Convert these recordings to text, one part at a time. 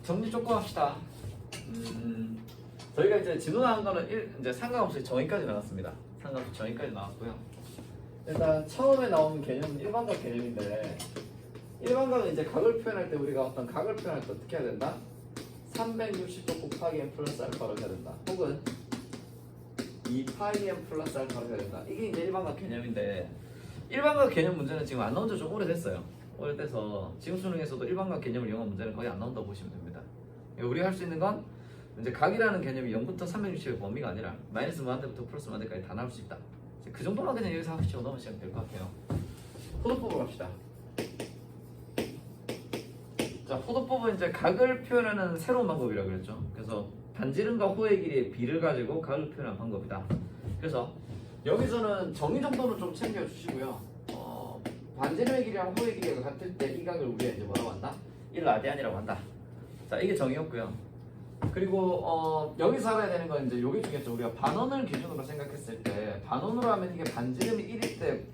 정리 조금 합시다. 저희가 이제 진호나온 거는 이제 상관없이 정의까지 나왔습니다. 상관없이 정의까지 나왔고요. 일단 처음에 나온 개념은 일반각 개념인데, 일반각은 이제 각을 표현할 때 우리가 어떤 각을 표현할 때 어떻게 해야 된다? 360도 곱하기 n 플러스 알파로 해야 된다. 혹은 2파이 n 플러스 알파로 해야 된다. 이게 이제 일반각 개념인데, 일반각 개념 문제는 지금 안 나온 지 좀 오래됐어요. 오래돼서 지금 수능에서도 일반각 개념을 이용한 문제는 거의 안 나온다고 보시면 됩니다. 우리가 할 수 있는 건 이제 각이라는 개념이 0부터 360의 범위가 아니라 마이너스 무한대부터 플러스 무한대까지 다 나올 수 있다. 그 정도만 그냥 여기서 하시고 넘으시면 될 것 같아요. 호도법으로 갑시다. 자, 호도법은 이제 각을 표현하는 새로운 방법이라고 그랬죠. 그래서 반지름과 호의 길이의 비를 가지고 각을 표현하는 방법이다. 그래서 여기서는 정의 정도는 좀 챙겨주시고요. 반지름의 길이랑 호의 길이가 같을 때 이 각을 우리가 이제 뭐라고 한다? 1라디안이라고 한다. 자, 이게 정의였고요. 그리고 여기서 알아야 되는 건 이제 요게 중요했죠. 우리가 반원을 기준으로 생각했을 때 반원으로 하면 이게 반지름이 1일 때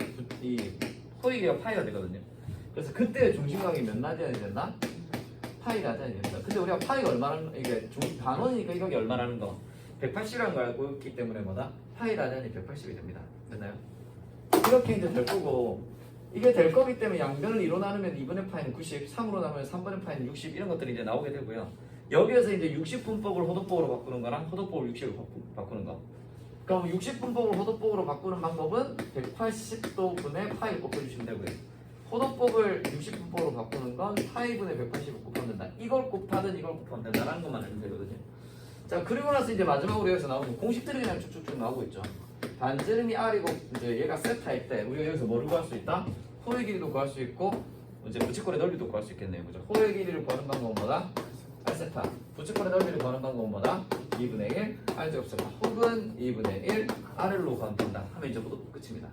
이 호의 길이가 파이가 되거든요. 그래서 그때 중심각이 몇 라디안이 된다? 파이 라디안이 됩니다. 근데 우리가 파이가 얼마나 이게 반원이니까 이 각이 얼마라는 거 180이라는 걸 알고 있기 때문에 뭐다? 파이 라디안이 180이 됩니다. 됐나요? 이렇게 이제 될 거고, 이게 될 거기 때문에 양변을 2로 나누면 2분의 파이는 90, 3으로 나누면 3분의 파이는 60 이런 것들이 이제 나오게 되고요. 여기에서 이제 60분법을 호도법으로 바꾸는 거랑 호도법을 60으로 바꾸는 거. 그럼 60분법을 호도법으로 바꾸는 방법은 180도 분의 파이를 곱해주시면 되고요. 호도법을 60분법으로 바꾸는 건 파이분의 180을 곱하면 된다. 이걸 곱하든 이걸 곱하면 된다라는 것만 알면 되거든요. 자, 그리고 나서 이제 마지막으로 여기서 나오는 공식들이 그냥 쭉쭉쭉 나오고 있죠. 반지름이 R이고 이제 얘가 세타일 때 우리가 여기서 뭐를 구할 수 있다? 호의 길이도 구할 수 있고 이제 부치꼴의 넓이도 구할 수 있겠네요. 그죠? 호의 길이를 구하는 방법은 뭐다? R세타. 부치꼴의 넓이를 구하는 방법은 뭐다? 2분의 1 R제곱세타 혹은 2분의 1 R로 구하면 된다. 하면 이제 모두 끝입니다.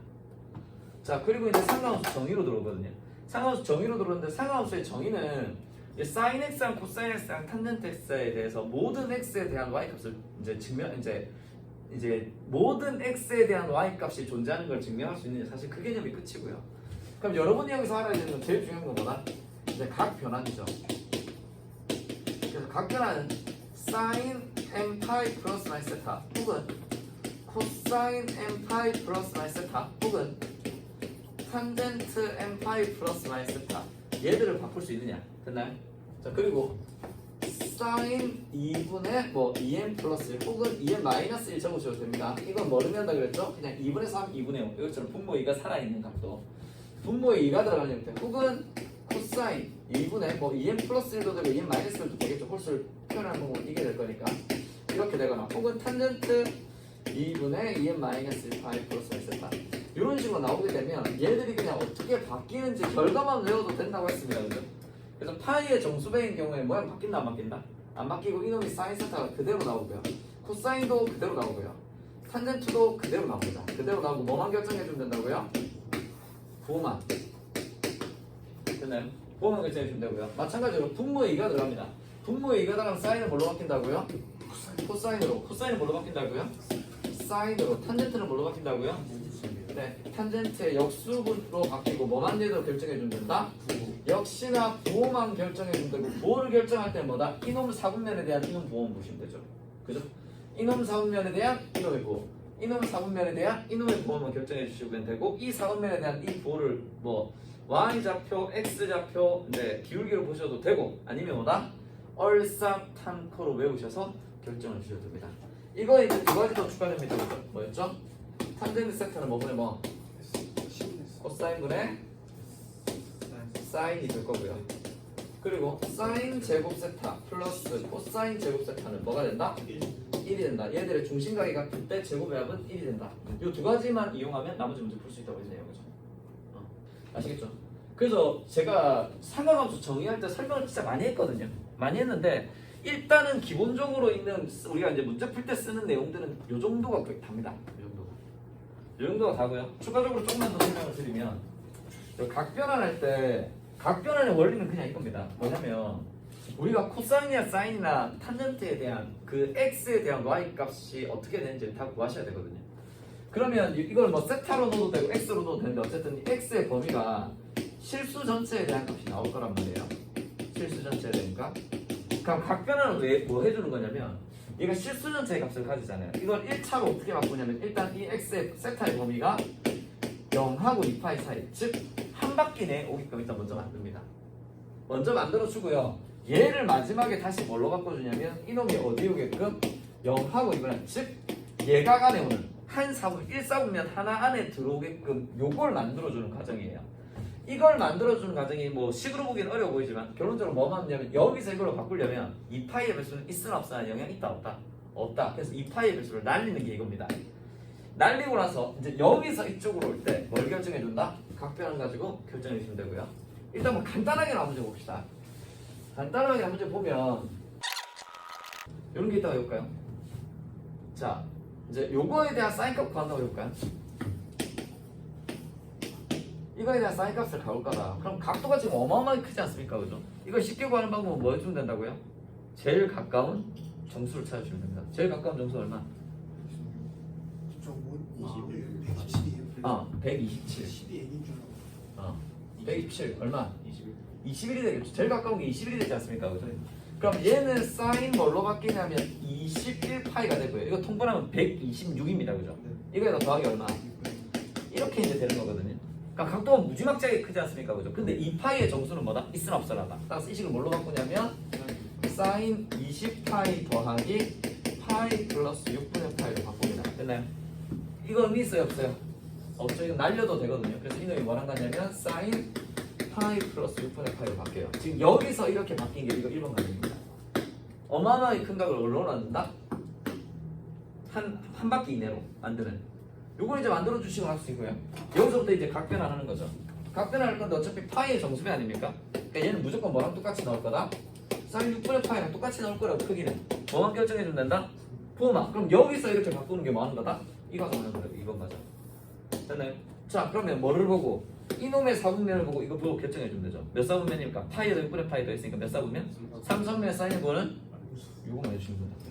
자, 그리고 이제 상관함수 정의로 들어오거든요. 상관함수 정의로 들어오는데 상관함수의 정의는 sin x랑 코사인 x랑 탄젠트 x에 대해서 모든 x에 대한 y값을 이제 모든 x에 대한 y값이 존재하는 걸 증명할 수 있는 사실 그 개념이 끝이고요. 그럼 여러분이 여기서 알아야 되는 건 제일 중요한 건 뭐다? 이제 각 변환이죠. 그래서 각 변환은 sin m 파이 플러스 마이너스 세타 혹은 코사인 m 파이 플러스 마이너스 세타 혹은 탄젠트 m 파이 플러스 마이너스 세타 얘들을 바꿀 수 있느냐? 됐나요? 자, 그리고 sin 2분의 2n 플러스 1 혹은 2n 마이너스 1 적으셔도 됩니다. 이건 뭐를 한다 그랬죠? 그냥 2분의 3, 2분의 5 이것처럼 분모의 2가 살아있는 값도 분모의 2가 들어가는 형태 혹은 코사인 2분의 2n 플러스 1도 되고 2n 마이너스 1도 되겠죠. 홀수를 표현하는 방법은 이게 될 거니까 이렇게 되거나 혹은 탄젠트 2분의 2n 마이너스 1 파이 플러스 1 세타 이런 식으로 나오게 되면 얘들이 그냥 어떻게 바뀌는지 결과만 외워도 된다고 했습니다. 그죠? 그래서 파이의 정수배인 경우에 모양 바뀐다 안 바뀐다? 안 바뀌고 이놈이 사인 세타가 그대로 나오고요. 코사인도 그대로 나오고요. 탄젠트도 그대로 나옵니다. 그대로 나오고 뭐만 결정해주면 된다고요? 부호만. 됐나요? 부호만 결정해주면 되고요. 마찬가지로 분모의 2가 들어갑니다. 분모의 2가 들어가면 사인은 뭘로 바뀐다고요? 코사인으로. 코사인은 뭘로 바뀐다고요? 사인으로. 탄젠트는 뭘로 바뀐다고요? 네, 탄젠트의 역수분으로 바뀌고 뭐만 제대로 결정해주면 된다? 역시나 부호만 결정해주면 되고 부호를 결정할 때는 뭐다? 이놈 사분면에 대한 이놈 부호만 보시면 되죠. 그죠? 이놈 사분면에 대한 이놈의 부호 이놈 사분면에 대한 이놈의 부호만 결정해 주시면 되고 이 사분면에 대한 이 부호를 y좌표, x좌표 기울기로 보셔도 되고 아니면 뭐다? 얼싸탄커로 외우셔서 결정을 주셔도 됩니다. 이거 이제 두 가지 더 추가됩니다. 그죠? 뭐였죠? 탄젠트 세타는 뭐분의 코사인분의 사인이 될 거고요. 그리고 사인 제곱 세타 플러스 코사인 제곱 세타는 뭐가 된다? 1이 된다. 얘들의 중심각이 같을 때 제곱의 합은 1이 된다. 이 두 가지만 이용하면 나머지 문제 풀 수 있다고 했네요. 그죠? 아시겠죠? 그래서 제가 삼각함수 정의할 때 설명을 진짜 많이 했거든요. 많이 했는데 일단은 기본적으로 있는 우리가 이제 문제 풀 때 쓰는 내용들은 이 정도가 거의 답니다. 이 정도가 다고요. 추가적으로 조금만 더 설명을 드리면 각변환할 때 각변환의 원리는 그냥 이겁니다. 뭐냐면 우리가 코사인이나 사인이나 탄젠트에 대한 그 x에 대한 y 값이 어떻게 되는지 다 구하셔야 되거든요. 그러면 이걸 세타로 넣어도 되고 x로 넣어도 되는데 어쨌든 x의 범위가 실수 전체에 대한 값이 나올 거란 말이에요. 실수 전체에 대한 값. 그럼 각변화는 왜 뭐 해주는 거냐면 얘가 실수전체의 값을 가지잖아요. 이걸 1차로 어떻게 바꾸냐면 일단 이 x의 세타의 범위가 0하고 2파이 사이, 즉 한 바퀴 내에 오게끔 일단 먼저 만듭니다. 먼저 만들어주고요. 얘를 마지막에 다시 뭘로 바꿔주냐면 이놈이 어디 오게끔 0하고 이거는 즉 얘가 안에 오는 한 4분 1사분면 하나 안에 들어오게끔 요걸 만들어주는 과정이에요. 이걸 만들어주는 과정이 뭐 식으로 보기엔 어려워 보이지만 결론적으로 뭐 하냐면 여기서 이걸로 바꾸려면 2파이의 배수는 있으나 없으나 영향이 있다 없다? 없다. 그래서 2파이의 배수를 날리는 게 이겁니다. 날리고 나서 이제 여기서 이쪽으로 올 때 뭘 결정해준다? 각변을 가지고 결정해 주시면 되고요. 일단 뭐 간단하게 한 문제 봅시다. 간단하게 한 문제 보면 이런 게 있다고 해볼까요? 자, 이제 요거에 대한 사인값 구한다고 해볼까요? 이거에 대한 사인값을 가올 거다. 그럼 각도가 지금 어마어마하게 크지 않습니까? 그죠? 이걸 쉽게 구하는 방법은 뭐 해주면 된다고요? 제일 가까운 정수를 찾아주면 됩니다. 제일 가까운 정수 얼마? 127. 127 얼마? 21이 되겠죠. 제일 가까운 게 21이 되지 않습니까? 그죠? 그럼 얘는 사인 뭘로 바뀌냐면 21파이가 되고요. 이거 통분하면 126입니다. 그죠? 이거에다 더하기 얼마? 이렇게 이제 되는 거거든요. 그러니까 각도가 무지막지하게 크지 않습니까? 그죠? 근데 2파이의 정수는 뭐다? 있으나 없으나다. 따라서 이 식을 뭘로 바꾸냐면 사인 20파이 더하기 파이 플러스 6분의 파이로 바꿉니다. 됐나요? 이거 의미 있어요? 없어요? 없죠. 이거 날려도 되거든요. 그래서 이 놈이 뭐랑 같냐면 사인 파이 플러스 6분의 파이로 바뀌어요. 지금 여기서 이렇게 바뀐 게 이거 1번 가정입니다. 어마어마하게 큰 각을 얼마나 만든다? 한 바퀴 이내로 만드는. 요걸 이제 만들어 주시고 할 수 있고요. 여기서부터 이제 각변화하는 거죠. 각변화할 건데 어차피 파이의 정수배 아닙니까? 그러니까 얘는 무조건 뭐랑 똑같이 나올 거다? 사인 6분의 파이랑 똑같이 나올 거라고 크기는. 뭐만 결정해 주면 된다? 부호만. 그럼 여기서 이렇게 바꾸는 게 뭐 하는 거다? 이거 하는 거다. 2번 맞아. 됐나요? 자, 그러면 뭐를 보고? 이놈의 사분면을 보고 이거 보고 결정해 주면 되죠. 몇 사분면입니까? 파이에도 6분의 파이도 있으니까 몇 사분면? 3사분면의 사인의 부호는 요거만 해주시면 됩니다.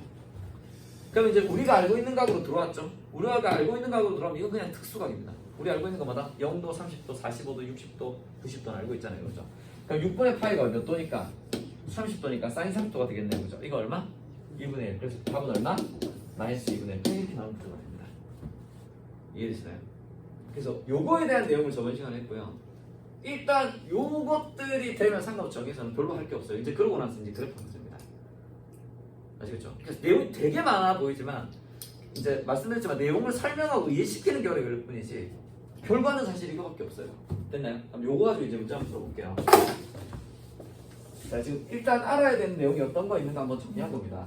그럼 이제 우리가 알고 있는 각으로 들어왔죠. 우리가 알고 있는 각으로 들어오면 이건 그냥 특수각입니다. 우리 알고 있는 것마다 0도, 30도, 45도, 60도, 90도는 알고 있잖아요. 그죠? 그럼 6분의 파이가 몇 도니까? 30도니까 사인 30도가 되겠네요. 그죠? 이거 얼마? 2분의 1. 그래서 답은 얼마? 마이너스 2분의 1. 이렇게 나오면 들어가 됩니다. 이해되시나요? 그래서 요거에 대한 내용을 저번 시간에 했고요. 일단 요것들이 되면 상관없죠. 여기서는 별로 할 게 없어요. 이제 그러고 나서 이제 그래프 문제입니다. 아시겠죠? 그래서 내용이 되게 많아 보이지만 이제 말씀드렸지만 내용을 설명하고 이해시키는 게 어려울 뿐이지 결과는 사실 이거밖에 없어요. 됐나요? 그럼 요거 가지고 이제 문제 한번 풀어볼게요. 자, 지금 일단 알아야 되는 내용이 어떤 거 있는가 한번 정리한 겁니다.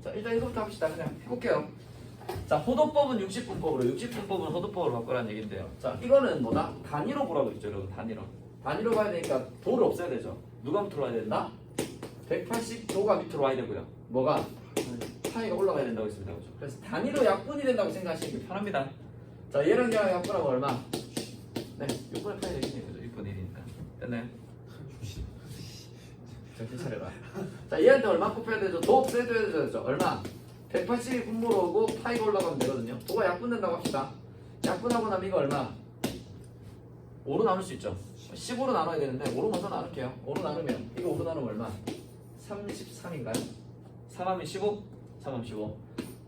자, 일단 이거부터 합시다. 그냥 해볼게요. 자, 호도법은 60분법으로, 60분법은 호도법으로 바꾸라는 얘기인데요. 자, 이거는 뭐다? 단위로 보라고 했죠, 여러분. 단위로. 단위로 봐야 되니까 도를 없애야 되죠. 누가 밑으로 와야 된다? 180도가 밑으로 와야 되고요. 뭐가? 파이가 올라가야 된다고 했습니다. 그죠? 그래서 단위로 약분이 된다고 생각하시는 게 편합니다. 자, 얘랑 얘랑 약분하면 얼마? 네, 6분의 파이 되겠네요. 그죠? 6분의 1이니까. 됐나요? 정신 차려라. 자, 얘한테 얼마 곱해야 되죠? 도 없애야 되죠? 얼마? 180이 분모로 오고 파이가 올라가면 되거든요. 도가 약분된다고 합시다. 약분하고 나면 이거 얼마? 5로 나눌 수 있죠. 15로 나눠야 되는데 5로 먼저 나눌게요. 5로 나누면 이거 5로 나누면 얼마? 33인가요? 3하면 15? 3하면 15.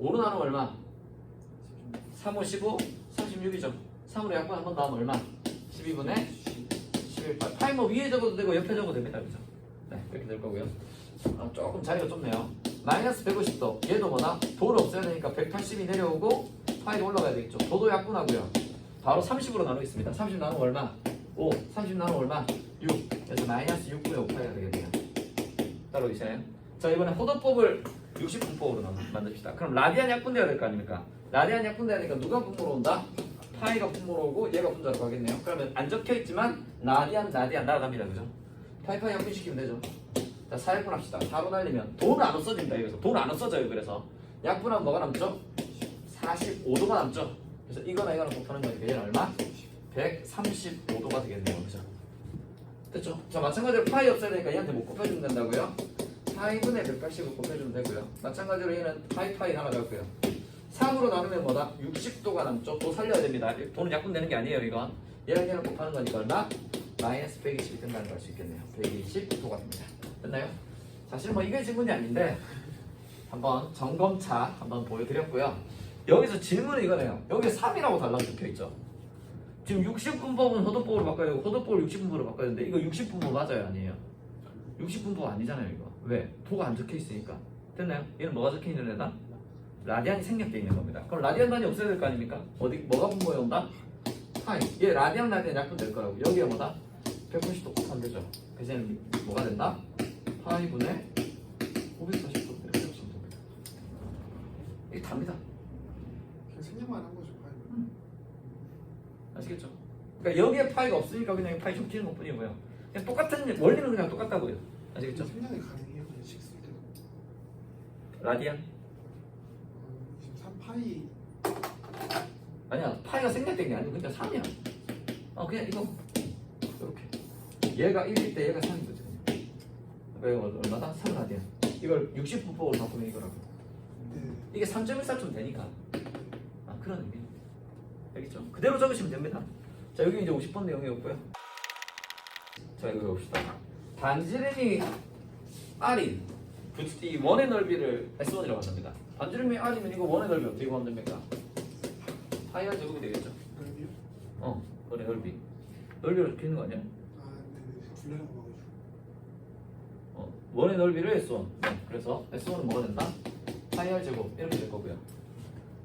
5로 나누면 얼마? 3, 5, 15? 36이죠. 3으로 약분 한 번 더 하면 얼마? 12분의 11. 파이 뭐 위에 적어도 되고 옆에 적어도 됩니다. 그죠? 네, 이렇게 될 거고요. 조금 자리가 좁네요. 마이너스 150도. 얘도 뭐다? 도를 없애야 되니까 180이 내려오고 파이가 올라가야 되겠죠. 도도 약분하고요. 바로 30으로 나누겠습니다. 30 나누면 얼마? 5. 30 나누면 얼마? 6. 그래서 마이너스 6분의 5파이가 되겠네요. 따라오시나요? 자, 이번에 호도법을 60분법으로 만듭시다. 그럼 라디안 약분돼야 될 거 아닙니까? 라디안 약분돼야 되니까 누가 분모로 온다? 파이가 분모로 오고 얘가 분자로 가겠네요. 그러면 안 적혀있지만 라디안 날아갑니다. 그죠? 파이 약분시키면 되죠. 자, 4약분 합시다. 4로 날리면 돈은 안 없어집니다. 여기서 돈 안 없어져요. 그래서 약분하면 뭐가 남죠? 45도가 남죠. 그래서 이거나 이거나 곱하는 거니까 얘는 얼마? 135도가 되겠네요. 그죠? 됐죠? 자, 마찬가지로 파이 없어야 되니까 얘한테 뭐 곱해주면 된다고요? 파이분의 180을 곱해주면 되고요. 마찬가지로 얘는 파이 나가고요. 3으로 나누면 뭐다? 60도가 남죠. 또 살려야 됩니다. 돈은 약분되는 게 아니에요. 이건 얘랑 곱하는 거니까 얼마? 마이너스 120이 된다는 걸 알 수 있겠네요. 120도가 됩니다. 됐나요? 사실 뭐 이게 질문이 아닌데 한번 점검차 한번 보여드렸고요. 여기서 질문은 이거네요. 여기 3이라고 달라 적혀있죠. 지금 60분법은 호도법으로 바꿔야 되고 호도법을 60분법으로 바꿔야 되는데 이거 60분법 맞아요? 아니에요? 60분법 아니잖아요 이거. 왜? 도가 안 적혀있으니까. 됐나요? 얘는 뭐가 적혀있는 애다? 라디안이 생략되어 있는 겁니다. 그럼 라디안 단위 없어야 될 거 아닙니까? 어디 뭐가 분모에 온다? 파이. 얘 라디안 약분 될 거라고. 여기가 뭐다? 180도 곱하면 되죠. 그래서 얘는 뭐가 된다? 파이분의 540도 이렇게 하시면 됩니다. 이게 답니다. 그냥 생략만 한 거죠. 아시겠죠? 그러니까 여기에 파이가 없으니까 그냥 파이 적히는 것 뿐이고요. 그냥 똑같은 원리는 그냥 똑같다고요. 아시겠죠? 생략이 가능해요. 그냥 식쓸 때도. 라디안? 23파이 아니야, 파이가 생략된 게 아니고 그냥 3이야. 그냥 이거 이렇게. 얘가 1일 때 얘가 3인 거지. 그러니까 이거 얼마다? 3라디안. 이걸 60분법으로 바꾸면 이거라고. 네. 이게 3.14쯤 되니까. 그런 의미. 알겠죠? 그대로 적으시면 됩니다. 자, 여기 이제 50번 내용이었고요. 자, 이거 봅시다. 반지름이 R인 이 원의 넓이를 S1이라고 합니다. 반지름이 R이면 이거 원의 넓이 어떻게 구하면 됩니까? 파이 R 제곱이 되겠죠? 넓이요? 원의 넓이. 넓이를 이렇게 있는 거 아니야? 네네. 둘레라고 봐가지고. 원의 넓이를 S1. 그래서 S1은 뭐가 된다? 파이 R 제곱 이렇게 될 거고요.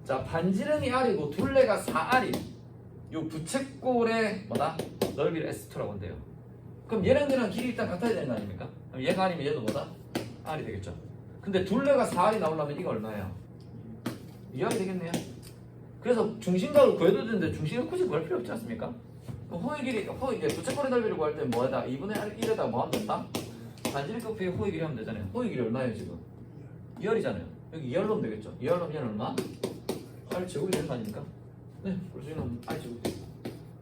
자, 반지름이 R이고 둘레가 4R인 요 부채꼴의 뭐다? 넓이를 S2라고 한대요. 그럼 얘네들은 길이 일단 같아야 되는 거 아닙니까? 그럼 얘가 R이면 얘도 뭐다? R이 되겠죠. 근데 둘레가 4R이 나오려면 이거 얼마예요? 2R이 되겠네요. 그래서 중심각을 구해도 되는데 중심을 굳이 구할 필요 없지 않습니까? 그럼 호의 길이, 이제 부채꼴의 넓이를 구할 때 뭐에다? 2분의 1에다 뭐 하면 된다? 반지름 곱하기 호의 길이 하면 되잖아요. 호의 길이 얼마예요 지금? 2R이잖아요. 여기 2R 넣으면 되겠죠? 2R 넣으면 얘는 얼마? R 제곱이 되는 거 아닙니까? 네, 그래서 이는 R 제곱이 되고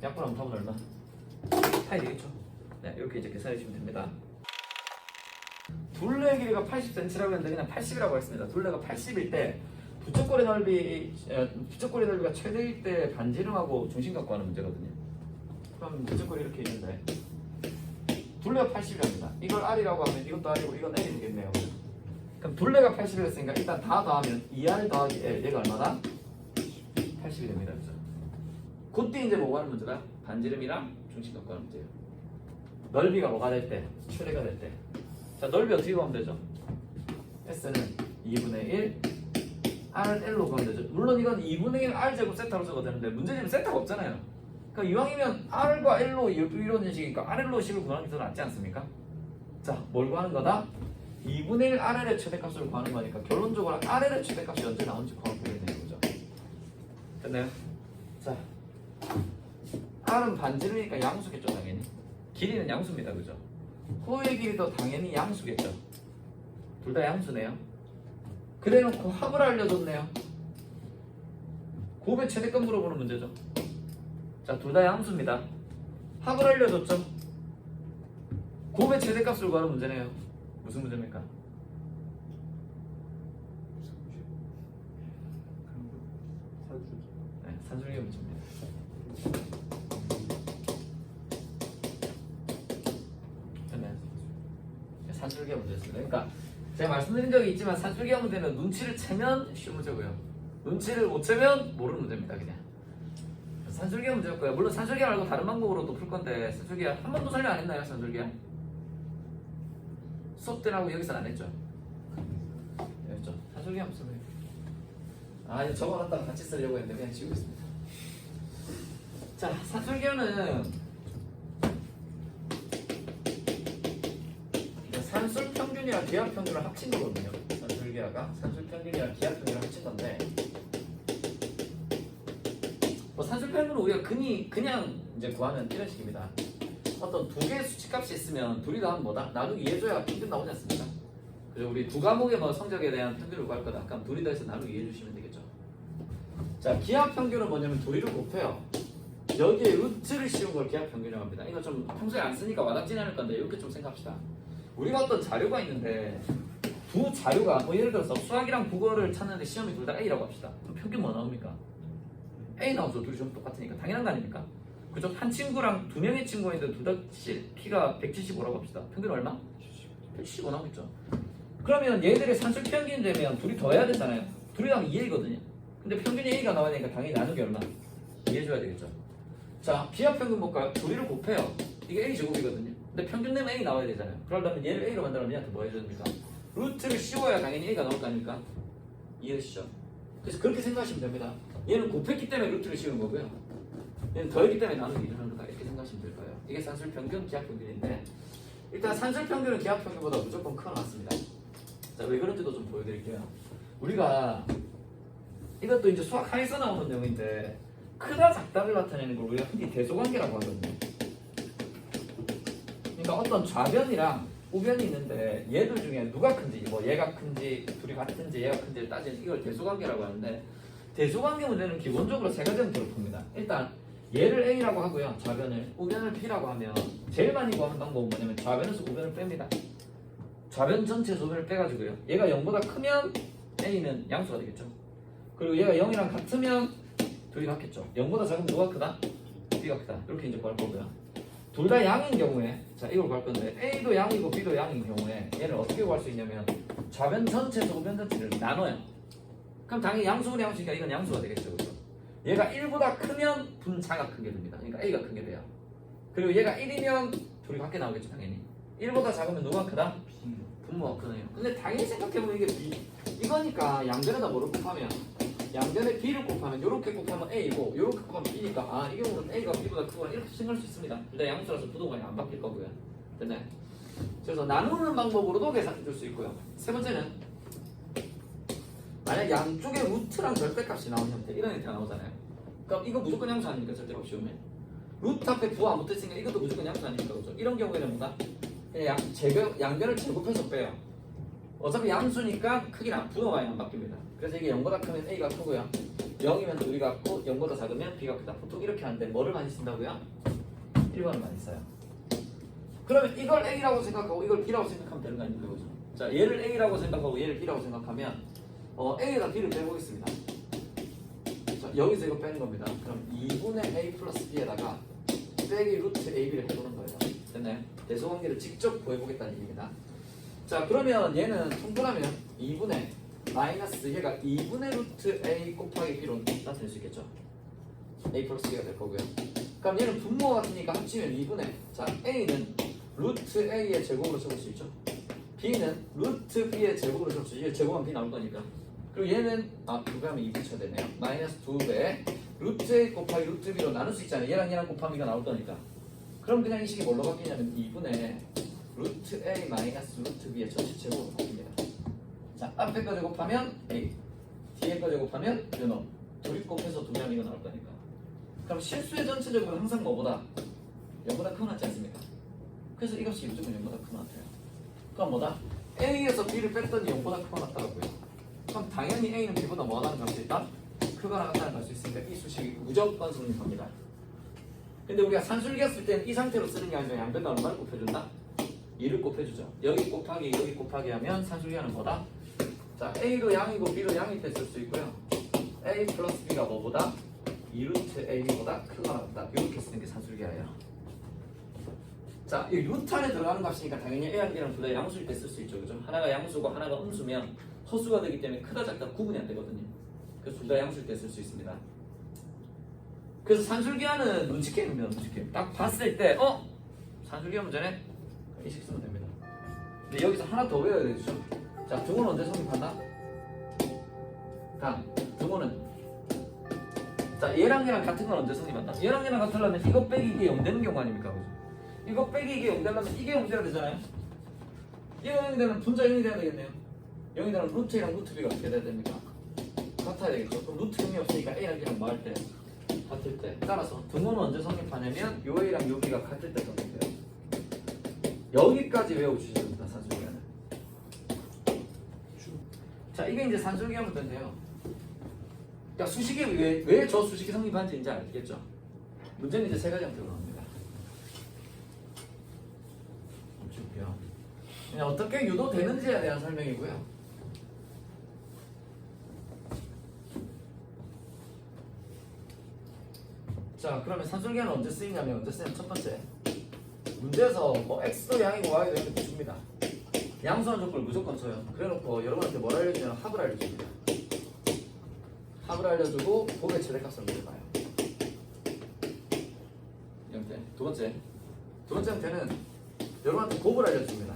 약분하면 답은 얼마? 파이 되겠죠? 네, 이렇게 이제 계산해 주시면 됩니다. 둘레 길이가 80cm라고 했는데 그냥 80이라고 했습니다. 둘레가 80일 때 부채꼴의 넓이가 최대일 때 반지름하고 중심각 구하는 문제거든요. 그럼 부채꼴이 이렇게 있는데 둘레가 80이랍니다. 이걸 R이라고 하면 이것도 R이고 이건 L이 되겠네요. 그럼 둘레가 80이 됐으니까 일단 다 더하면 2R 더하기 L 얘가 얼마다? 80이 됩니다. 그죠? 그때 이제 뭐가 하는 문제가? 반지름이랑 중심각 구하는 문제예요. 넓이가 뭐가 될 때? 최대가 될 때. 자, 넓이 어떻게 구하면 되죠? S는 2분의 1 RL로 구하면 되죠. 물론 이건 2분의 1 R제곱 세타로 써도 되는데 문제지는 세타가 없잖아요. 그러니까 이왕이면 R과 L로 이루어진 식이니까 RL로 식을 구하는 게 더 낫지 않습니까? 자, 뭘 구하는 거다? 2분의 1 RL의 최대값을 구하는 거니까 결론적으로 RL의 최대값이 언제 나온지 구하면 되겠네요. 그죠? 됐나요? 자, R은 반지름이니까 양수겠죠 당연히. 길이는 양수입니다. 그죠? 호의 길이도 당연히 양수겠죠. 둘 다 양수네요. 그래놓고 합을 알려줬네요. 곱의 최대값 물어보는 문제죠. 자, 둘 다 양수입니다. 합을 알려줬죠. 곱의 최대값을 구하는 문제네요. 무슨 문제입니까? 네, 산술계 문제입니다. 산술계 문제였습니다. 그러니까 제가 말씀드린 적이 있지만 산술계 문제는 눈치를 채면 쉬운 문제고요. 눈치를 못 채면 모르는 문제입니다. 그냥 산술계 문제였고요. 물론 산술계 말고 다른 방법으로도 풀 건데 산술계 한 번도 설명 안 했나요? 산술계 수업 때라고 여기서 안 했죠? 했죠? 산술계 한번 써봐요. 아니 적어놨다가 같이 쓰려고 했는데 그냥 지우고 있습니다. 자, 산술계는 산술 평균이랑 기하 평균을 합친 거거든요. 산술 기하가 산술 평균이랑 기하 평균을 합친 건데, 뭐 산술 평균은 우리가 그냥 이제 구하는 이런 식입니다. 어떤 두 개의 수치값이 있으면 둘이 더하면 뭐다? 나누기 2해줘야 평균 나오지 않습니까? 그래서 우리 두 과목의 뭐 성적에 대한 평균을 구할 거다. 그럼 둘이 더해서 나누기 2해주시면 되겠죠. 자, 기하 평균은 뭐냐면 둘이를 곱해요. 여기에 루트를 씌운 걸 기하 평균이라고 합니다. 이거 좀 평소에 안 쓰니까 와닿진 않을 건데 이렇게 좀 생각합시다. 우리가 어떤 자료가 있는데 두 자료가 뭐 예를 들어서 수학이랑 국어를 찾는데 시험이 둘 다 A라고 합시다. 그럼 평균 뭐 나옵니까? A 나오죠. 둘이 좀 똑같으니까 당연한 거 아닙니까? 그죠? 한 친구랑 두 명의 친구가 있는데 둘 다 키가 175라고 합시다. 평균 얼마? 175 나오겠죠. 그러면 얘들이 산술 평균 되면 둘이 더해야 되잖아요. 둘이 하면 2A거든요. 근데 평균이 A가 나와야 되니까 당연히 나누기 얼마? 2 해줘야 되겠죠. 자, 비합 평균 볼까요? 둘이를 곱해요. 이게 A 제곱이거든요. 근데 평균 내면 A 나와야 되잖아요. 그러려면 얘를 A로 만들면 얘한테 뭐 해줘야 됩니까? 루트를 씌워야 당연히 A가 나올 거 아닙니까? 이해되시죠? 그래서 그렇게 생각하시면 됩니다. 얘는 곱했기 때문에 루트를 씌우는 거고요. 얘는 더했기 때문에 나누기 일어나는 거다. 이렇게 생각하시면 될 거예요. 이게 산술 평균, 기하 평균인데 일단 산술 평균은 기하 평균보다 무조건 크게 나왔습니다. 자, 왜 그런지도 좀 보여드릴게요. 우리가 이것도 이제 수학 하에서 나오는 내용인데 크다 작다를 나타내는 걸 우리가 흔히 대소관계라고 하거든요. 그러니까 어떤 좌변이랑 우변이 있는데 얘들 중에 누가 큰지, 뭐 얘가 큰지, 둘이 같은지, 얘가 큰지를 따지는 이걸 대소관계라고 하는데 대소관계 문제는 기본적으로 세 가지 형태로 풉니다. 일단 얘를 A라고 하고요. 좌변을, 우변을 B라고 하면 제일 많이 구하는 방법은 뭐냐면 좌변에서 우변을 뺍니다. 좌변 전체에서 우변을 빼가지고요. 얘가 0보다 크면 A는 양수가 되겠죠. 그리고 얘가 0이랑 같으면 둘이 같겠죠. 0보다 작으면 누가 크다? B가 크다. 이렇게 이제 구할 거고요. 둘 다 양인 경우에 자 이걸 구할 건데 A도 양이고 B도 양인 경우에 얘를 어떻게 구할 수 있냐면 좌변 전체에서 우변 전체를 나눠요. 그럼 당연히 양수분의 양수니까 이건 양수가 되겠죠. 그죠? 얘가 1보다 크면 분차가 크게 됩니다. 그러니까 A가 크게 돼요. 그리고 얘가 1이면 둘이 같게 나오겠죠. 당연히 1보다 작으면 누가 크다? 분모가 크네요. 근데 당연히 생각해보면 이게 B 이거니까 양변에다 뭐를 곱하면 양변에 B를 곱하면 이렇게 곱하면 A고 이렇게 곱하면 B니까 아 이 경우는 A가 B보다 크거나 이렇게 생각할 수 있습니다. 일단 양수라서 부동간이 안 바뀔 거고요. 됐나요? 그래서 나누는 방법으로도 계산해 줄 수 있고요. 세 번째는 만약 양쪽에 루트랑 절대값이 나오는 형태 이런 형태가 나오잖아요. 그럼 이거 무조건 양수 아닙니까? 절대값 씌우면 루트 앞에 부 안 붙어있으니까 이것도 무조건 양수 아닙니까? 그죠? 이런 경우에는 뭐다? 그냥 양변을 제곱해서 빼요. 어차피 양수니까 크기랑 부호가 안 바뀝니다. 그래서 이게 0보다 크면 A가 크고요. 0이면 둘이 같고 0보다 작으면 B가 크다. 보통 이렇게 하는데 뭐를 많이 쓴다고요? 1번을 많이 써요. 그러면 이걸 A라고 생각하고 이걸 B라고 생각하면 되는 거 아닙니까? 그죠? 자, 얘를 A라고 생각하고 얘를 B라고 생각하면 A에다 B를 빼보겠습니다. 자, 여기서 이거 빼는 겁니다. 그럼 2분의 A 플러스 B에다가 빼기 루트 AB를 해보는 거예요. 됐나요? 대소관계를 직접 구해보겠다는 얘기입니다. 자, 그러면 얘는 통분하면 2분의 마이너스 얘가 2분의 루트 A 곱하기 B로 나타낼 수 있겠죠. A 플러스 B가 될 거고요. 그럼 얘는 분모가 같으니까 합치면 2분의 자 A는 루트 A의 제곱으로 적을 수 있죠. B는 루트 B의 제곱으로 적을 수 있죠. 얘 제곱하면 B 나올 거니까. 그리고 얘는 그거 하면 2 붙여야 되네요. 마이너스 2배 루트 A 곱하기 루트 B로 나눌 수 있잖아요. 얘랑 곱하면 B가 나올 거니까. 그럼 그냥 이 식이 뭘로 바뀌냐면 2분의 루트 A 마이너스 루트 B의 전체 제곱으로 바뀝니다. 자, 앞에 거 제곱하면 A, 뒤에 거 제곱하면 요놈. 둘이 곱해서 두 장 이거 나올 거니까. 그럼 실수의 전체 제곱은 항상 뭐보다? 0보다 크고 낫지 않습니까? 그래서 이것이 무조건 0보다 크고 낫아요. 그럼 뭐다? A에서 B를 뺐더니 0보다 크고 낫다고요. 그럼 당연히 A는 B보다 뭐하다는 값이 있다? 크거나 같다는 값이 있으니까 이 수식이 무조건 성립합니다. 근데 우리가 산술기가 쓸 때는 이 상태로 쓰는 게 아니라 양변과 얼마를 곱해준다? 2를 곱해주죠. 여기 곱하기 하면 산술기하는 뭐다? 자, A도 양이고 B도 양일 때 쓸 수 있고요. A 플러스 B가 뭐보다? 2루트 A보다 크거나 같다. 이렇게 쓰는 게 산술기하예요. 자, 이 루트 안에 들어가는 값이니까 당연히 A랑 B랑 둘 다 양수일 때 쓸 수 있죠. 그죠? 하나가 양수고 하나가 음수면 허수가 되기 때문에 크다 작다 구분이 안 되거든요. 그래서 둘 다 양수일 때 쓸 수 있습니다. 그래서 산술기하는 눈치게임입니다. 눈치게임. 딱 봤을 때 산술기하 문제네? 이식 쓰면 됩니다. 근데 여기서 하나 더 외워야 되죠. 자, 등호는 언제 성립한다? 다음, 등호는 자, 얘랑 같은 건 언제 성립한다? 얘랑 같으려면 이거 빼기 이게 0 되는 경우 아닙니까? 그죠? 이거 빼기 이게 0 되려면 이게 0 돼야 되잖아요? 이거 0이 되면 분자 0이 돼야 되겠네요. 0이 되면 루트 A랑 루트 B가 어떻게 돼야 됩니까? 같아야 되겠죠. 그럼 루트 0이 없으니까 A랑 B랑 뭐 할 때? 같을 때. 따라서 등호는 언제 성립하냐면 요 A랑 요 B가 같을 때 성립해요. 여기까지 외워주셔야 됩니다. 산술기하는. 자, 이게 이제 산술기하 문제인데요. 그러니까 수식이 왜 저 수식이 성립하는지 이제 알겠죠? 문제는 이제 세 가지 형태로 나옵니다. 멈출게요. 그냥 어떻게 유도되는지에 대한 설명이고요. 자, 그러면 산술기하는 언제 쓰이냐면 첫 번째 문제에서 뭐 x도 양이고 y도 양이고 줍니다. 양수한 조건을 무조건 써요. 그래놓고 여러분한테 뭘 알려주냐면 합을 알려줍니다. 합을 알려주고 곱의 최대값을 물어봐요. 이 형태. 두 번째 형태는 여러분한테 곱을 알려줍니다.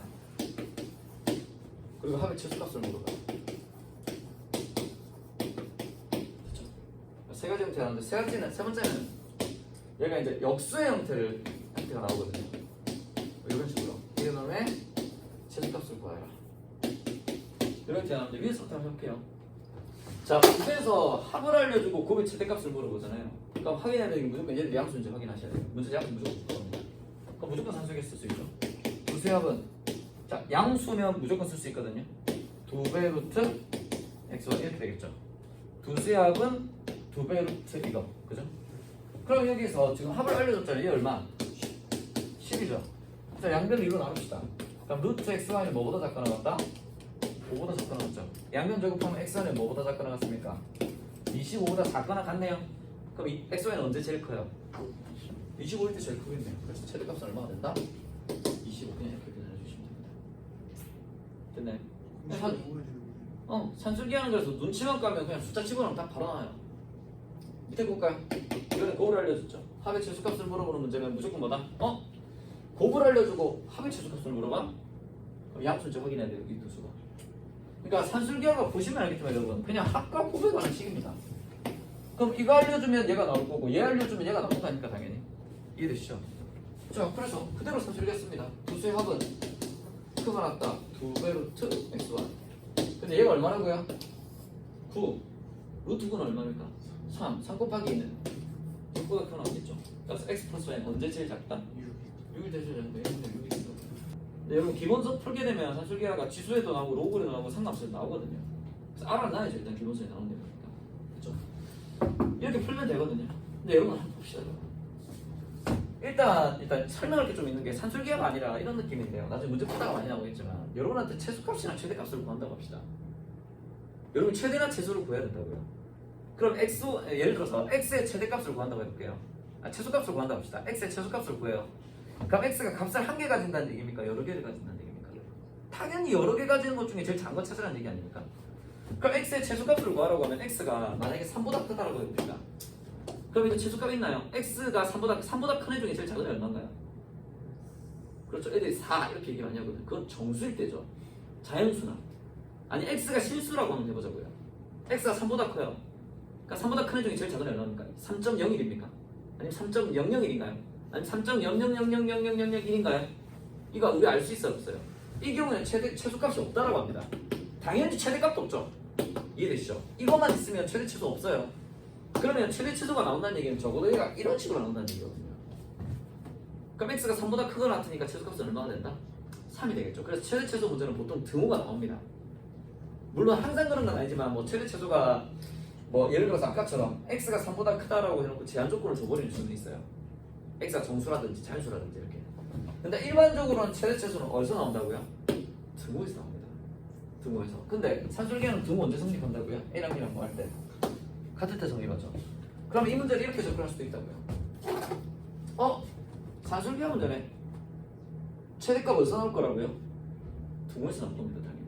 그리고 합의 최소값을 물어봐요. 그렇죠? 세 가지 형태가 나오는데 세 번째는 얘가 이제 역수의 형태가 나오거든요. 이런 식으로 이놈의 최소값을 구하라. 이런 형태가 나오는데 위에서 한번 해볼게요. 자, 문제에서 합을 알려주고 곱의 최대값을 물어보잖아요. 그럼 확인해야 되는 게 무조건 얘들 양수인지 확인하셔야 돼요. 문제 약은 무조건 겁니다. 그럼 무조건 산수에게 쓸 수 있죠. 두수합은 자 양수면 무조건 쓸 수 있거든요. 2배 루트 xy 이렇게 되겠죠. 두수합은 2배 루트 이거 그죠? 그럼 여기서 지금 합을 알려줬잖아요. 이게 얼마? 10이죠. 자 양변을 이로 나눕시다. 그럼 루트 xy는 뭐보다 작거나 같다? 5보다 작거나 같죠. 양변 제곱하면 xy는 뭐보다 작거나 같습니까? 25보다 작거나 같네요. 그럼 이 xy는 언제 제일 커요? 25일 때 제일 크겠네요. 그래서 최대값은 얼마가 된다? 25 그냥 이렇게 계산해 주시면 됩니다. 됐네. 산술기하는 거라서 눈치만 까면 그냥 숫자 집어넣으면 딱 바로 나와요. 밑에 볼까요? 이거는 곱을 알려줬죠. 합의 최소값을 물어보는 문제면 무조건 뭐다? 곱을 알려주고 합의 최소값을 물어봐? 그럼 양수인지 확인해야 돼요. 이 두 수가. 그러니까 산술기하가 보시면 알겠지만 여러분 그냥 합과 곱에 관한 식입니다. 그럼 이거 알려주면 얘가 나올 거고 얘 알려주면 얘가 나올 거니까 당연히. 이해되시죠? 자, 그래서 그대로 산술했습니다. 두수의 합은 크가 났다. 2배 루트 xy. 근데 얘가 얼마라고요? 9. 루트 9는 얼마입니까? 3. 3 곱하기 2는 6보다 크게 나오겠죠. 그래서 x 플러스 y는 언제 제일 작다? 6이 제일 작은데 6이 작다. 근데 여러분 기본서 풀게 되면 산술기하가 지수에도 나오고 로그에도 나오고 상관없이도 나오거든요. 그래서 알아놔야죠. 일단 기본서에 나오는 거니까. 그렇죠? 이렇게 풀면 되거든요. 근데 여러분 한번 봅시다. 일단 설명할 게 좀 있는 게 산술기하가 아니라 이런 느낌인데요. 나중에 문제 풀다가 많이 나오겠지만 여러분한테 최소값이나 최대값을 구한다고 합시다. 여러분 최대나 최소를 구해야 된다고요. 그럼 예를 들어서 x의 최대값을 구한다고 해볼게요. 최소값을 구한다고 합시다. x의 최소값을 구해요. 그럼 x가 값을 한 개 가진다는 얘기입니까? 여러 개를 가진다는 얘기입니까? 당연히 여러 개 가지는 것 중에 제일 작은 거 찾으라는 얘기 아닙니까? 그럼 x의 최소값을 구하라고 하면 x가 만약에 3보다 크다라고 해봅시다. 그럼 이거 최소값 있나요? x가 3보다 큰 애 중에 제일 작은 애 얼마인가요? 그렇죠. 애들이 4 이렇게 얘기 많이 하거든요. 그건 정수일 때죠. 자연수나. 아니 x가 실수라고 한번 해보자고요. x가 3보다 커요. 그러니까 3보다 큰 애 중에 제일 작은 애 얼마입니까? 3.01입니까? 아니면 3.001인가요? 아니면 3.000000001인가요? 이거 우리 알 수 있어요 없어요? 이 경우에는 최소값이 없다라고 합니다. 당연히 최대값도 없죠. 이해되시죠? 이것만 있으면 최대 최소 없어요. 그러면 최대 최소가 나온다는 얘기는 적어도 얘가 이런 식으로 나온다는 얘기거든요. 그럼 x가 3보다 크거나 같으니까 최소값은 얼마가 된다? 3이 되겠죠. 그래서 최대 최소 문제는 보통 등호가 나옵니다. 물론 항상 그런 건 아니지만 뭐 최대 최소가 뭐 예를 들어서 아까처럼 x가 3보다 크다라고 해놓고 제한 조건을 줘버리는 수는 있어요. x가 정수라든지 자연수라든지 이렇게. 근데 일반적으로는 최대 최소는 어디서 나온다고요? 등호에서 나옵니다. 등호에서. 근데 산술기하는 등호 언제 성립한다고요? A랑 B랑 뭐 할 때? 같을 때 성립하죠. 그럼 이 문제를 이렇게 접근할 수도 있다고요. 산술기하 문제네. 최대값 어디서 나올 거라고요? 등호에서 나올 겁니다. 당연히.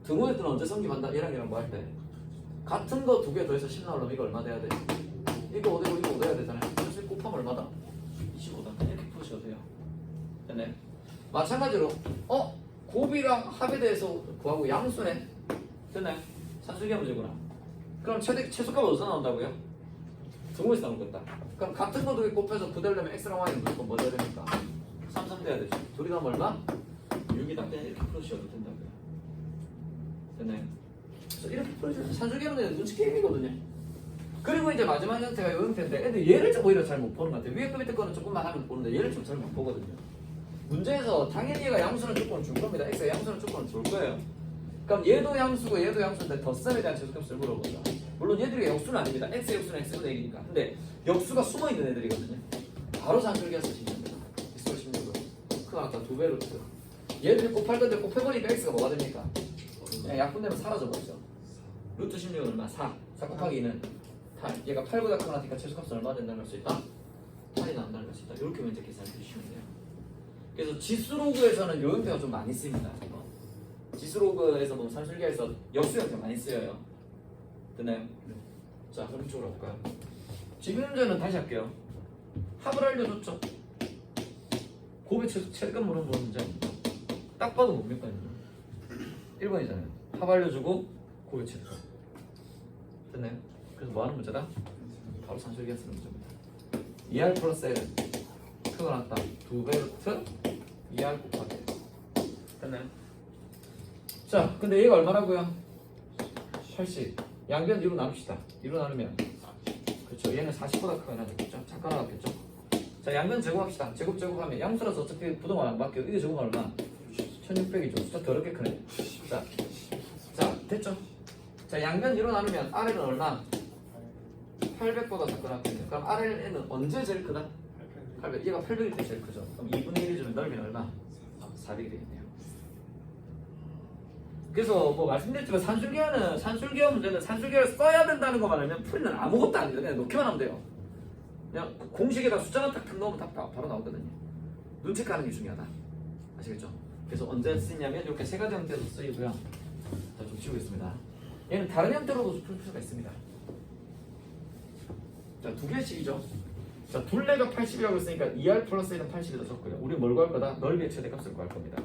등호에서는 언제 성립한다? 얘랑 얘랑 뭐 할 때? 같은 거 두 개 더해서 10 나오려면 이거 얼마 돼야 돼? 이거 5되고 이거 5 돼야 되잖아요. 그래서 곱하면 얼마다? 25다. 이렇게 푸셔도 돼요. 됐네. 마찬가지로 곱이랑 합에 대해서 구하고 양수네. 됐네. 산술기하 문제구나. 그럼 최소값 어디서 나온다고요? 등호에서 나온 거다. 그럼 같은 거 두 개 곱해서 9 되려면 x랑 y는 무조건 뭐 돼야 됩니까? 3, 3 돼야 되죠. 둘이 다면 얼마? 6이다. 그냥 이렇게 풀으셔도 된다고요. 됐네. 그래서 이렇게 풀어주세요. 산술기하 문제는 눈치 게임이거든요. 그리고 이제 마지막 형태가 이 형태인데 애들 얘를 좀 오히려 잘 못 보는 것 같아요. 위에 거 밑에 거는 조금만 하면 보는데 얘를 좀 잘 못 보거든요. 문제에서 당연히 얘가 양수는 조건을 줄 겁니다. x가 양수는 조건을 줄 거예요. 그럼 얘도 양수고 얘도 양수인데 덧셈에 대한 최소값을 물어보자. 물론 얘들이 역수는 아닙니다. x 역수는 x분의 1이니까. 근데 역수가 숨어있는 애들이거든요. 바로 산술기하 쓰시면 됩니다. x가 16은 크가 아까 2배 루트. 얘들이 곱할 건데 곱해버리니까 x가 뭐가 됩니까? 그냥 약분되면 사라져버리죠. 루트 16은 얼마? 4. 4 곱하기 2는 8. 얘가 8보다 크거나 최소값은 얼마 된다는 걸 수 있다? 8이 나온다는 걸 수 있다. 이렇게 먼저 계산해 주시면 돼요. 그래서 지수로그에서는 요 형태가 좀 많이 쓰입니다. 지수로그에서 보면 산술기에서 역수 형태 많이 쓰여요. 됐나요? 자, 그럼 이쪽으로 볼까요? 지금 문제는 다시 할게요. 합을 알려줬죠? 곱의 최대값 물어보는 문제. 딱 봐도 뭡니까? 1번이잖아요. 합 알려주고 곱의 최대값. 됐나요? 그래서 뭐 하는 문제다? 바로 산술기가 쓰는 문제입니다. 2R 플러스 L은 표가 났다. 2베르트 2R 곱하기 됐나요? 자, 근데 얘가 얼마라고요? 80. 양변 2로 나눕시다. 2로 나누면 그렇죠. 얘는 40보다 크거나 되겠죠. 작가 나왔겠죠. 자, 양변 제곱합시다. 제곱하면 양수라서 어차피 부동안 안 바뀌어. 이게 제곱은 얼마? 1600이죠. 숫자 더럽게 크네. 자, 됐죠? 자, 양변 2로 나누면 RL은 얼마? 800보다 작거나 크네요. 그럼 RL은 언제 제일 크다? 800. 얘가 800일 때 제일 크죠. 그럼 2분의 1이 주면 넓이는 얼마? 400이 되겠네요. 그래서 뭐 말씀드렸지만 산술기하 문제는 산술기를 써야 된다는 것만 알면 풀이는 아무것도 아니에요. 그냥 놓기만 하면 돼요. 그냥 공식에다 숫자만 딱 넣으면 답 바로 나오거든요. 눈치 까는 게 중요하다. 아시겠죠? 그래서 언제 쓰냐면 이렇게 세 가지 형태로 쓰이고요. 자, 좀 지우겠습니다. 얘는 다른 형태로도 풀 수가 있습니다. 자, 두 개씩이죠. 자, 둘레가 80이라고 했으니까 2R 플러스 1은 80이다 썼고요. 우리 뭘 구할 거다? 넓이의 최대값을 구할 겁니다.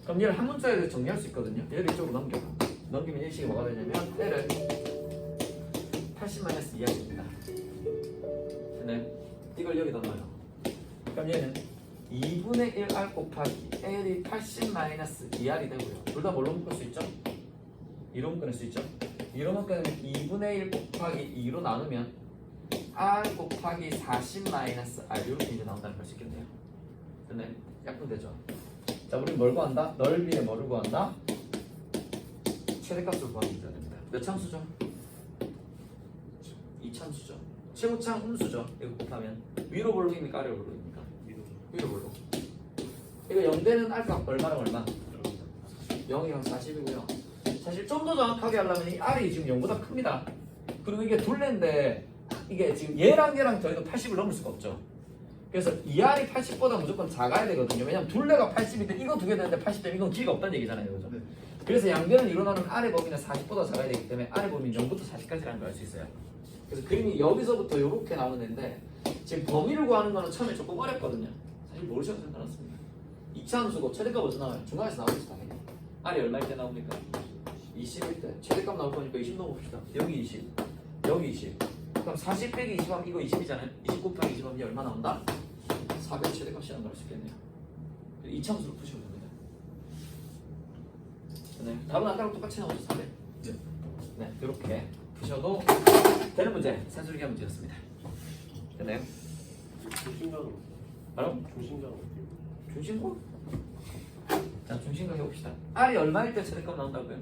그럼 얘를 한 문자에 대해서 정리할 수 있거든요. 얘를 이쪽으로 넘겨봐. 넘기면 일식이 뭐가 되냐면 L을 80-2R입니다. 네, 이걸 여기다 넣어요. 그럼 얘는 2분의 1R 곱하기 L이 80-2R이 되고요. 둘 다 뭘로 묶을 수 있죠? 2로 묶을 수 있죠? 2로 묶으면 2분의 1 곱하기 2로 나누면 R 곱하기 40-R 이렇게 이제 나온다는 걸 수 있겠네요. 네, 약분되죠. 자, 우리 뭘 구한다? 넓이에 뭐를 구한다? 최대값을 구하면 됩니다. 몇 참수죠? 2참수죠. 최고창 음수죠. 이거 곱하면 위로 볼록입니까? 아래로 볼록입니까? 위로 볼록. 이거 0대는 알값 얼마랑 얼마? 0이랑 40이고요. 사실 좀 더 정확하게 하려면 이 R이 지금 0보다 큽니다. 그리고 이게 둘레인데 이게 지금 얘랑 더해도 80을 넘을 수가 없죠. 그래서 2R이 80보다 무조건 작아야 되거든요. 왜냐면 둘레가 80인데 이거 두 개 되는데 80되면 이건 길이가 없다는 얘기잖아요. 그죠? 네. 그래서 양변을 이루어나는 R의 범위는 40보다 작아야 되기 때문에 R의 범위는 0부터 40까지라는 걸 알 수 있어요. 그래서 그림이 여기서부터 이렇게 나오는 애인데 지금 범위를 구하는 거는 처음에 조금 어렵거든요. 사실 모르셔도 상관없습니다. 2차함수고 최대값 어디서 나와요? 중간에서 나오겠죠 당연히. R이 얼마일 때 나옵니까? 20일 때. 최대값 나올 거니까 20 넣어봅시다. 여기 20, 여기 20. 그럼 40 빼기 20 하면 이거 20이잖아요. 20 곱하기 20 하면 얼마 나온다? 400 최대값이라는 걸 알 수 있겠네요. 2차함수로 푸시면 됩니다. 네, 답은 아까랑 똑같이 나오죠. 400. 네, 이렇게 푸셔도 되는 문제, 산술기하 문제였습니다. 됐나요? 중심각은 바로 중심각은 어떻게? 중심각? 자, 중심각 해봅시다. R이 얼마일 때 최대값 나온다고요?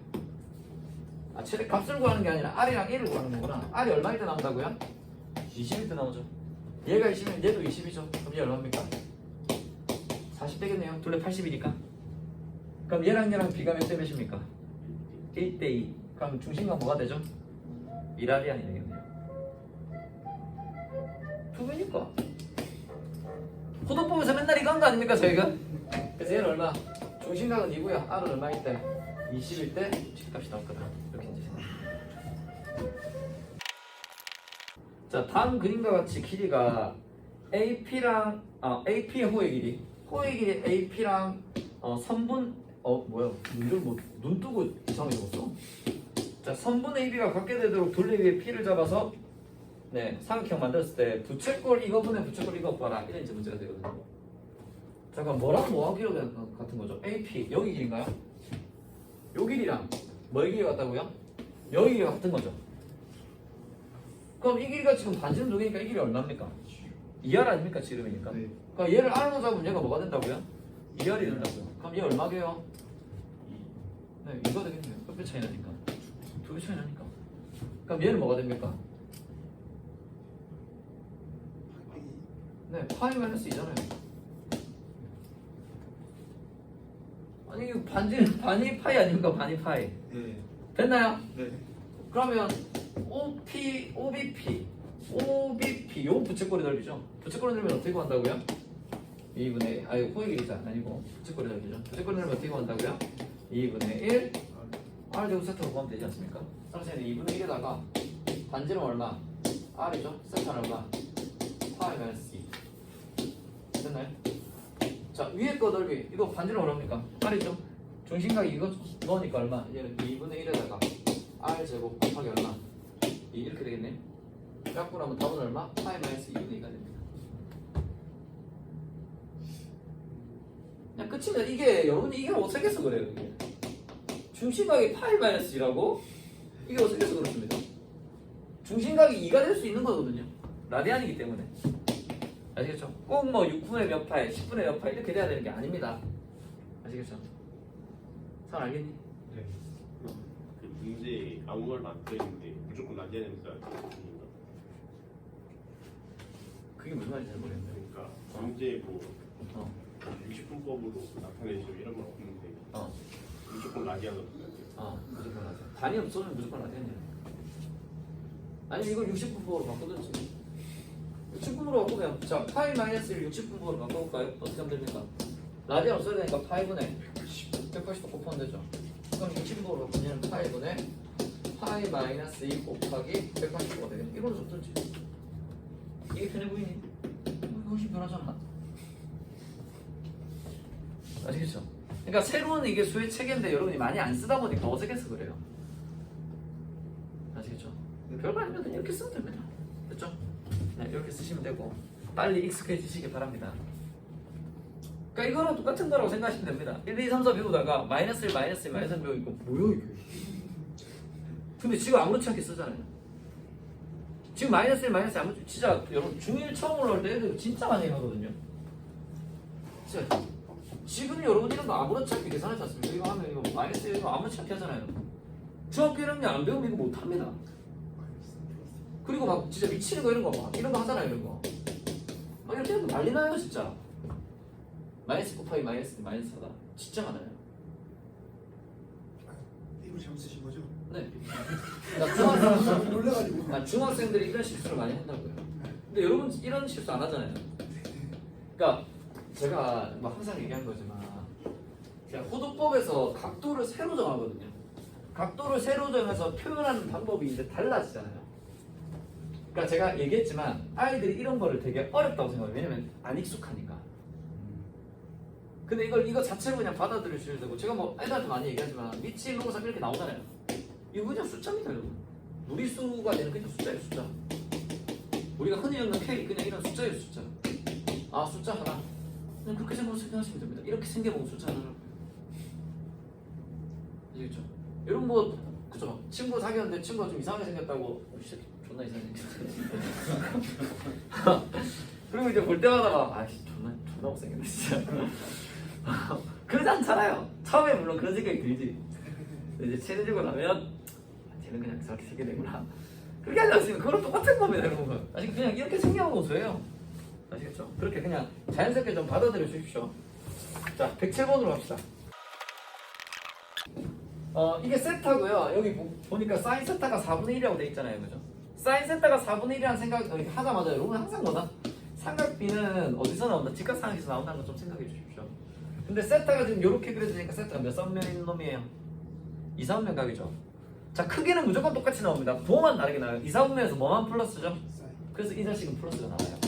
아, 최대값을 구하는 게 아니라 R이랑 1을 구하는 거구나. R이 얼마일 때 나온다고요? 20일 때 나오죠. 얘가 20이면 얘도 20이죠. 그럼 얘 얼마입니까? 40 되겠네요. 둘레 80이니까. 그럼 얘랑 비가 몇 대 몇입니까? 1대 2. 그럼 중심각 뭐가 되죠? 1R이 되겠네요. 두 배니까. 호도법에서 맨날 이거 한 거 아닙니까 저희가? 그래서 얘는 얼마? 중심각은 2고요. R은 얼마일 때? 20일 때 최대값이 나올 거다. 이렇게 이제 생각합니다. 자, 다음 그림과 같이 길이가 AP랑 AP의 호의 길이 AP랑 선분 뭐야? 눈 뜨고 이상하게 적었어. 자, 선분 AB가 같게 되도록 둘레 위에 P를 잡아서 네, 삼각형 만들었을 때 부채꼴 이거분의 부채꼴 이거 구하라. 이런 이제 문제가 되거든요. 잠깐 뭐랑 뭐하고 길이가 같은 거죠? AP 여기 길인가요? 요 길이랑 뭐의 길이가 같다고요? 여기 길이가 같은 거죠. 그럼 이 길이가 지금 반지름 두 개니까 이 길이 얼마입니까? 2R 아닙니까? 지름이니까. 네. 그럼 얘를 R로 잡으면 얘가 뭐가 된다고요? 2R이 된다고요. 그럼 얘 얼마게요? 네, 이거 되겠네요. 몇 배 차이 나니까. 2배 차이 나니까. 그럼 얘는 뭐가 됩니까? 네, 파이 마이너스 2잖아요. 아니 이거 반이 파이 아닙니까? 반이 파이. 네. 됐나요? 네. 그러면 OBP 요 부채꼴의 넓이죠. 부채꼴의 넓이는 어떻게 구한다고요? 2분의 호의 길이자 아니고 부채꼴의 넓이죠. 부채꼴의 넓이 어떻게 구한다고요? 2분의 1 r 제곱 세타로 구하면 되지 않습니까? 선생님 2분의 1에다가 반지름 얼마? r이죠? 세타는 얼마? 파이 마이너스 2 됐나요? 자 위에 거 넓이 이거 반지름 얼마입니까? r이죠? 중심각이 이거 넣으니까 얼마? 얘는 2분의 1에다가 r 제곱 곱하기 얼마? 2 이렇게 되겠네. 갖고 나면 답은 얼마? 파이 마이너스 2분의 2가 됩니다. 그냥 끝입니다. 이게 여러분이 이게 어색해서 그래요. 이게. 중심각이 파이 마이너스 2라고 이게 어색해서 그렇습니다. 중심각이 2가 될 수 있는 거거든요. 라디안이기 때문에. 아시겠죠? 꼭 뭐 6분의 몇 파이, 10분의 몇 파이 이렇게 돼야 되는 게 아닙니다. 아시겠죠? 잘 알겠니? 네. 그 문제 아무 말도 안 떠있는데 무조건 라디안을 써야 돼. 그게 무슨 말인지 잘 모르겠네. 그러니까 문제 뭐 어. 60분법으로 나타내시고 이런 건 없는데 어. 무조건 라디안으로 써야 돼. 무조건 라디안. 단위 없으면 무조건 라디안이야. 아니 이걸 60분법으로 바꾸든지. 60분으로 바꾸면 자 파이 마이너스 1 60분법으로 바꿔볼까요? 어떻게 하면 됩니까? 라디안 없어야 되니까 파이분의 180도 곱하면 되죠. 그럼 60분법으로 바꾸면 파이분의 파이 마이너스 2 곱하기 180도가 되겠네. 이걸로 적든지. 이게 편해 보이니? 이거 훨씬 편하잖아. 아시겠죠? 그러니까 새로운 이게 수의 체계인데 여러분이 많이 안 쓰다 보니까 어색해서 그래요. 아시겠죠? 별거 아니면 그냥 이렇게 쓰면 됩니다. 됐죠? 네, 이렇게 쓰시면 되고 빨리 익숙해지시기 바랍니다. 그러니까 이거랑 똑같은 거라고 생각하시면 됩니다. 1, 2, 3, 4 배우다가 마이너스 1, 마이너스 1, 마이너스 1 배우니까 뭐야 이게? 근데 지금 아무렇지 않게 쓰잖아요. 지금 마이너스 1, 마이너스 1 아무렇지 진짜 여러분 중1 처음 올라올 때 애들 진짜 많이 하거든요. 진짜 지금 여러분 이런 거 아무렇지 않게 계산하지 않습니까? 이거 하면 이거 마이너스 1 이거 아무렇지 않게 하잖아요. 중학교 1학년 안 배우면 이거 못합니다. 그리고 막 진짜 미치는 거 이런 거 막 이런 거 하잖아요. 이런 거 막 이렇게 하면 난리 나요 진짜. 마이너스 곱하기 마이너스 마이너스 하다 진짜 많아요. 이걸 잘못 쓰신 거죠? 네. 나 놀라가지고. 중학생들이 이런 실수를 많이 한다고요. 근데 여러분 이런 실수 안 하잖아요. 그러니까 제가 뭐 항상 얘기한 거지만 제가 호도법에서 각도를 세로 정하거든요. 각도를 세로 정해서 표현하는 방법이 이제 달라지잖아요. 그러니까 제가 얘기했지만 아이들이 이런 거를 되게 어렵다고 생각해요. 왜냐면 안 익숙하니까. 근데 이거 자체로 그냥 받아들이셔야 되고 제가 뭐 애들한테 많이 얘기하지만 미치 로고사 이렇게 나오잖아요. 이거 그냥 숫자입니다 여러분. 무리수가 되는 그냥 숫자예요 숫자. 우리가 흔히 읽는 K 그냥 이런 숫자예요 숫자. 아 숫자 하나 그냥 그렇게 생각하시면 됩니다. 이렇게 생겨본 숫자 하나라고요. 아시겠죠? 여러분 뭐 그죠? 친구 사귀었는데 친구가 좀 이상하게 생겼다고 씨 존나 이상하게 생겼어. 그리고 이제 볼 때마다 막 아씨 존나 못생겼네 진짜. 그러지 않잖아요. 처음에 물론 그런 생각이 들지. 근데 이제 친해지고 나면 쟤는 그냥 저렇게 생겨 되구나. 그렇게 하지 않습니까? 그거랑 똑같은 겁니다 여러분. 아직 그냥 이렇게 생겨온 거예요. 아시겠죠? 그렇게 그냥 자연스럽게 좀 받아들여 주십시오. 자 107번으로 갑시다. 이게 세타고요. 여기 보니까 사인 세타가 4분의 1이라고 돼 있잖아요, 그죠? 사인 세타가 4분의 1이라는 생각 이렇게 하자마자 여러분 항상 뭐다? 삼각비는 어디서 나온다? 직각삼각에서 나온다는 거 좀 생각해 주십시오. 근데 세타가 지금 이렇게 그려지니까 세타가 몇 삼면 있는 놈이에요? 2, 3면 각이죠. 자 크기는 무조건 똑같이 나옵니다. 부호만 다르게 나와요. 2, 3면에서 뭐만 플러스죠? 그래서 이 자식은 플러스가 나와요.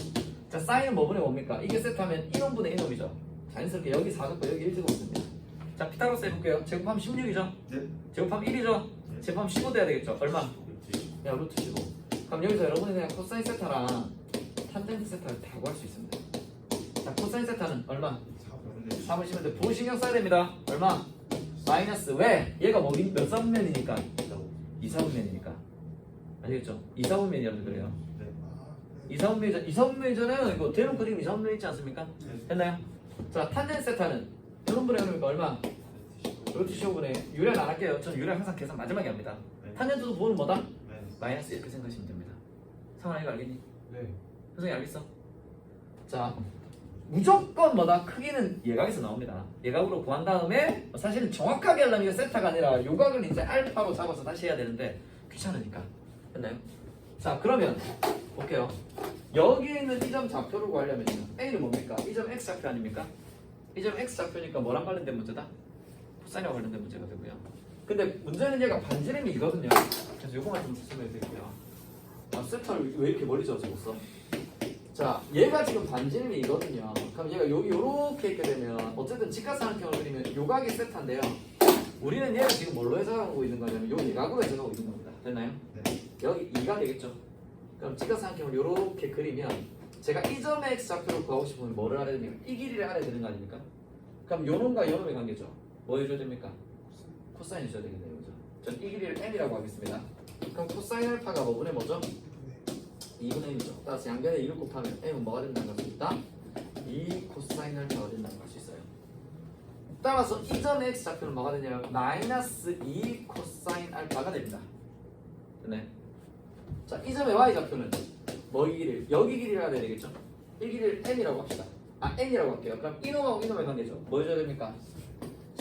자 사인은 뭐분의 뭡니까? 이게 세타면 1원분의 1놈이죠. 자연스럽게 여기 4곱고 여기 1제곱 있습니다. 자 피타고라스 해볼게요. 제곱하면 16이죠? 네. 제곱하면 1이죠? 네. 제곱하면 15 돼야 되겠죠? 얼마? 그렇지. 야 루트 15. 그럼 여기서 여러분이 그냥 코사인 세타랑 탄젠트 세타를 다 구할 수 있습니다. 자 코사인 세타는 얼마? 3을 치면 돼. 부호 신경 써야 됩니다. 얼마? 마이너스. 왜? 얘가 뭐 몇 사분면이니까? 2, 4분면이니까. 아시겠죠? 2, 4분면이라면 그래요. 네. 2, 4분면이잖아요. 2, 4분면이잖아요. 이거 대놓고 그림 2, 4분면 있지 않습니까? 네. 됐나요? 자 탄젠트 세타는 이런분의 그러니까 얼마? 루트 15분의 유래는 안 할게요. 저는 유래 항상 계산 마지막에 합니다. 네. 탄젠트도 부호는 뭐다? 네. 마이너스 이렇게 생각하시면 됩니다. 상환아 이거 알겠니? 네. 선생님 알겠어? 자 무조건 뭐다? 크기는 예각에서 나옵니다. 예각으로 구한 다음에 사실은 정확하게 하려면 이게 세타가 아니라 요각을 이제 알파로 잡아서 다시 해야 되는데 귀찮으니까. 됐나요? 자 그러면 볼게요. 여기 있는 이 점 좌표를 구하려면요 A는 뭡니까? 이 점 X 좌표 아닙니까? 이 점 X 좌표니까 뭐랑 관련된 문제다? 코사인과 관련된 문제가 되고요. 근데 문제는 얘가 반지름이 이거든요. 그래서 요거만 좀 설명해 드릴게요. 아, 세타를 왜 이렇게 멀리 적었어? 자, 얘가 지금 반지름이 이거든요. 그럼 얘가 여기 요렇게 있게 되면 어쨌든 직각삼각형을 그리면 요각이 세타인데요. 우리는 얘가 지금 뭘로 해석하고 있는 거냐면 요 예각으로 해석하고 있는 겁니다. 됐나요? 네. 여기 2가 되겠죠. 그럼 직각삼각형을 요렇게 그리면 제가 이 점의 x좌표를 구하고 싶으면 뭐를 알아야 됩니까? 이 길이를 알아야 되는 거 아닙니까? 그럼 요놈과 요놈의 관계죠. 뭐 해줘야 됩니까? 코사인 해줘야 되겠네요. 그죠? 전 이 길이를 m이라고 하겠습니다. 그럼 코사인 알파가 뭐분의 뭐죠? 2분의 1이죠. 따라서 양변에 2를 곱하면 m은 뭐가 된다는 걸 수 있다? 2 코사인 알파가 된다는 걸 수 있어요. 따라서 이 점의 x좌표는 뭐가 되냐면 마이너스 2 코사인 알파가 됩니다. 됐네. 자, 이 점의 y좌표는 뭐 길이? 여기 길이를 알아야 되겠죠? 이 길이를 n이라고 합시다. 아, n이라고 할게요. 그럼 이놈하고 이놈의 관계죠. 뭐 해줘야 됩니까?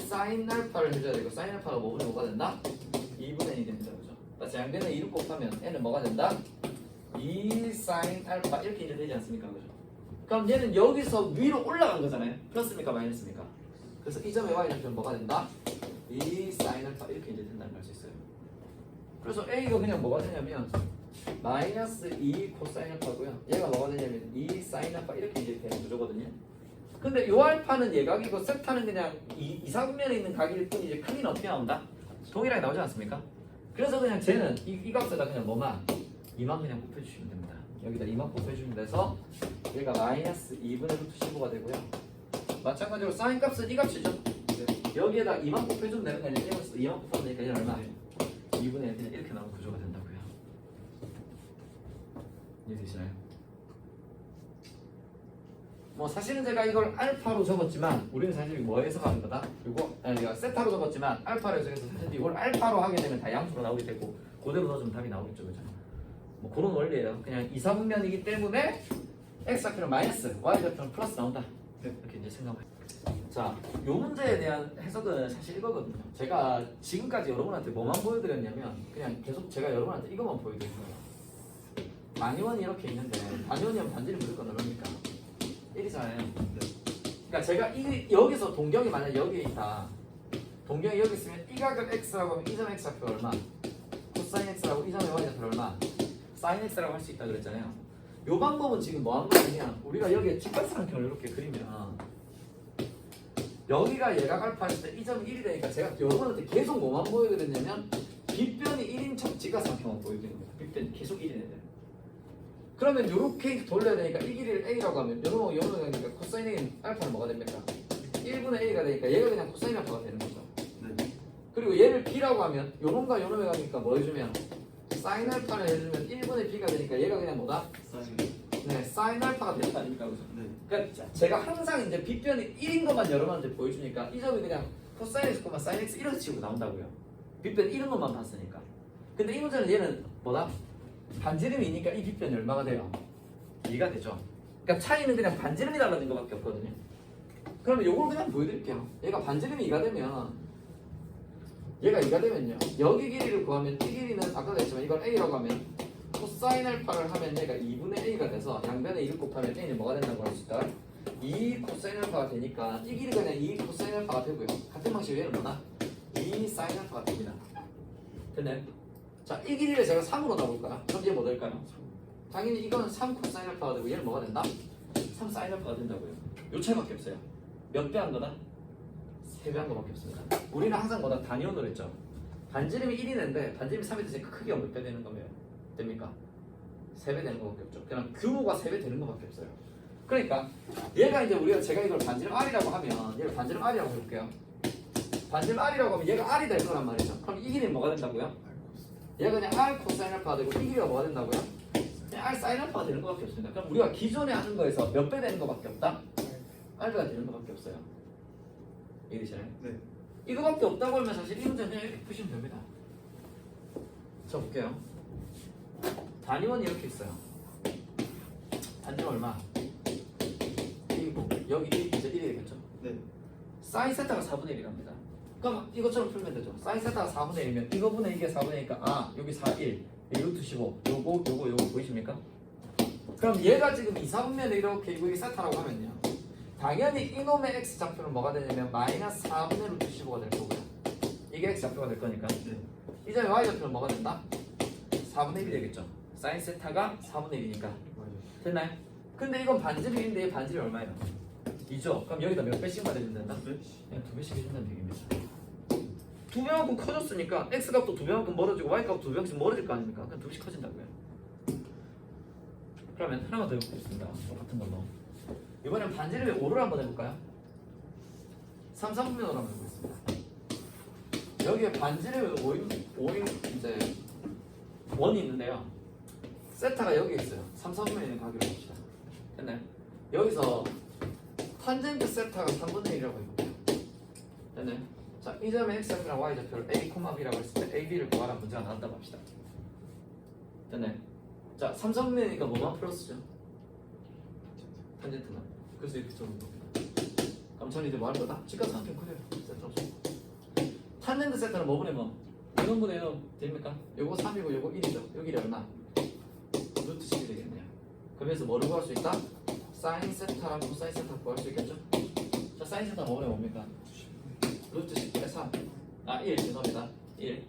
사인 알파를 해줘야 되고 사인 알파가 뭐분의 뭐가 된다? 2분의 1이 됩니다. 그죠? 따라서 양변에 2를 곱하면 n은 뭐가 된다? 2 사인 알파 이렇게 이제 되지 않습니까? 그죠? 그럼 얘는 여기서 위로 올라간 거잖아요. 플러스입니까? 마이너스입니까? 그래서 이 점의 y좌표는 뭐가 된다? 2 사인 알파 이렇게 이제 된다는 걸 수 있어요. 그래서 a가 그냥 뭐가 되냐면 마이너스 2 코사인 알파고요. 얘가 뭐가 되냐면 2 사인 알파 이렇게 이제 되는 구조거든요. 근데 요 알파는 예각이고 세타는 그냥 이사분면에 있는 각일 뿐이지 크기는 어떻게 나온다? 동일하게 나오지 않습니까? 그래서 그냥 쟤는 이 값에다 그냥 뭐만 2만 그냥 곱해주시면 됩니다. 여기다 2만 곱해주시면 돼서 얘가 마이너스 2분의 루트 15가 되고요. 마찬가지로 사인 값은 이 값이죠. 여기에다 2만 곱해주면 되는 거 아니에요? 2만 곱하면 되니까 얘는 얼마? 2분의 1 그냥 이렇게 나오는 구조가 된다고요. 이해되시나요? 뭐 사실은 제가 이걸 알파로 적었지만 우리는 사실 뭐 해석하는 거다? 이거 세타로 적었지만 알파로 해석해서 사실 이걸 알파로 하게 되면 다 양수로 나오게 되고 그대로 넣어주면 답이 나오겠죠, 그죠? 뭐 그런 원리예요. 그냥 이사분면이기 때문에 x좌표는 마이너스, y좌표는 플러스 나온다. 이렇게 이제 생각을. 자, 요 문제에 대한 해석은 사실 이거거든요. 제가 지금까지 여러분한테 뭐만 보여드렸냐면 그냥 계속 제가 여러분한테 이것만 보여드린 거예요. 단위원이 이렇게 있는데 단위원이면 반지름 무조건 얼마입니까? 1이잖아요. 그러니까 제가 여기서 동경이 만약 여기에 있다. 동경이 여기 있으면 이 각을 x라고 하면 이 점 x좌표 얼마? 코사인 x라고 이 점의 y좌표 얼마? 사인 x라고 할 수 있다 그랬잖아요. 요 방법은 지금 뭐 한 거냐면 우리가 여기에 직각삼각형을 이렇게 그리면 여기가 예각 알파 했을 때 이 점이 1이 되니까 제가 여러분한테 계속 뭐만 보여드렸냐면 빗변이 1인 척 직각삼각형을 보여드리는 거예요. 빗변이 계속 1이 되는. 그러면 이렇게 돌려야 되니까 이 길이를 a라고 하면 요놈하고 요놈이 되니까 코사인 a 알파는 뭐가 됩니까? 1분의 a가 되니까 얘가 그냥 코사인 알파가 되는 거죠. 네. 그리고 얘를 b라고 하면 요놈과 요놈에 가니까 뭐 해주면 사인 알파를 해주면 1분의 b가 되니까 얘가 그냥 뭐다? 네, 사인 알파가 되는 거 아닙니까? 그죠? 네. 그러니까 제가 항상 이제 빗변이 1인 것만 여러분한테 보여주니까 이 점이 그냥 코사인 x, 사인 x 이렇게 치고 나온다고요. 빗변 이런 것만 봤으니까. 근데 이 문제는 얘는 뭐다? 반지름이니까 이 빗변이 얼마가 돼요? 2가 되죠. 그러니까 차이는 그냥 반지름이 달라진 것밖에 없거든요. 그러면 요걸 그냥 보여드릴게요. 얘가 반지름이 2가 되면 얘가 2가 되면요. 여기 길이를 구하면 이 길이는 아까 그랬지만 이걸 a라고 하면 코사인 알파를 하면 얘가 2분의 a가 돼서 양변에 2를 곱하면 a는 뭐가 된다고 할 수 있다? 2 코사인 알파가 되니까 이 길이가 그냥 2 코사인 알파가 되고요. 같은 방식으로 얘는 뭐다? 2 사인 알파가 됩니다. 됐나요? 자, 이 길이를 제가 3으로 나올까요? 그럼 얘 뭐 될까요? 당연히 이거는 3 코사인 알파가 되고 얘는 뭐가 된다? 3 사인 알파가 된다고요. 요 차이밖에 없어요. 몇 배 한 거다? 3배 한 거밖에 없습니다. 우리는 항상 뭐다? 단위원으로 했죠. 반지름이 1이는데 반지름이 3이 되니까 크기가 몇 배 되는 거면 됩니까? 3배 되는 거밖에 없죠. 그냥 규모가 3배 되는 거밖에 없어요. 그러니까 얘가 이제 우리가 제가 이걸 반지름 R이라고 하면 얘를 반지름 R이라고 해볼게요. 반지름 R이라고 하면 얘가 R이 될 거란 말이죠. 그럼 이 길이는 뭐가 된다고요? 얘가 그냥 R 코사인 알파가 되고 이 길이가 뭐가 된다고요? 그냥 R 사인 알파가 되는 것밖에 없습니다. 그럼 우리가 기존에 하는 거에서 몇 배 되는 것밖에 없다? R배가 되는 것밖에 없어요. 이해되시나요? 네. 이거밖에 없다고 하면 사실 이 문제는 그냥 이렇게 푸시면 됩니다. 자, 볼게요. 단위원이 이렇게 있어요. 단위는 얼마? 1이고 여기 1이 이제 1이 되겠죠? 네. 사인 세타가 4분의 1이랍니다. 그럼 이것처럼 풀면 되죠. 사인 세타가 4분의 1이면 이거분의 이게 4분의 1이니까 아 여기 4, 1 루트 15 요거 보이십니까? 그럼 얘가 지금 이사분면에 이렇게 이게 세타라고 하면요 당연히 이놈의 x좌표는 뭐가 되냐면 마이너스 4분의 루트 15가 될 거고요. 이게 x 좌표가 될 거니까. 네. 이 점에 y 좌표는 뭐가 된다? 4분의 1이 되겠죠. 사인 세타가 4분의 1이니까. 맞아요. 됐나요? 근데 이건 반지름인데 이 반지름이 얼마예요? 2죠. 그럼 여기다 몇 배씩만 해주면 된다? 그냥 2배씩 해준다는 얘기입니다. 2배만큼 커졌으니까 x 값도 2배만큼 멀어지고 y 값도 2배만큼 멀어질 거 아닙니까? 그냥 2배씩 커진다고요. 그러면 하나만 더 해보겠습니다. 똑같은 걸로. 이번엔 반지름의 5를 한번 해볼까요? 3, 3분면으로 한번 해보겠습니다. 여기에 반지름의 5인 이제 원이 있는데요. 세타가 여기 있어요. 3, 4분면에 있는 가격을 봅시다. 됐나요? 여기서 탄젠트 세타가 3분의 1이라고 해볼게요. 됐나요? 자, 이 점의 x좌표랑 y좌표를 a, b라고 했을 때 ab를 구하라는 문제가 나왔다고 합시다. 됐나요? 자, 3, 3분면이니까 뭐만 플러스죠? 탄젠트만. 그래서 이렇게 적은 겁니다. 그럼 저는 이제 뭐 할 거다? 직각 삼점 그래요. 세타 없어. 탄젠트 세타는 뭐 분의 뭐? 2분의 1 됩니까? 요거 3이고 요거 1이죠. 여기 얼마? 루트 10이 되겠네요. 그러면서 뭐를 구할 수 있다? 사인 세타랑 코사인 세타 구할 수 있겠죠? 자, 사인 세타 뭐 분의 뭡니까? 루트 10분의 3. 아, 1 죄송합니다. 1.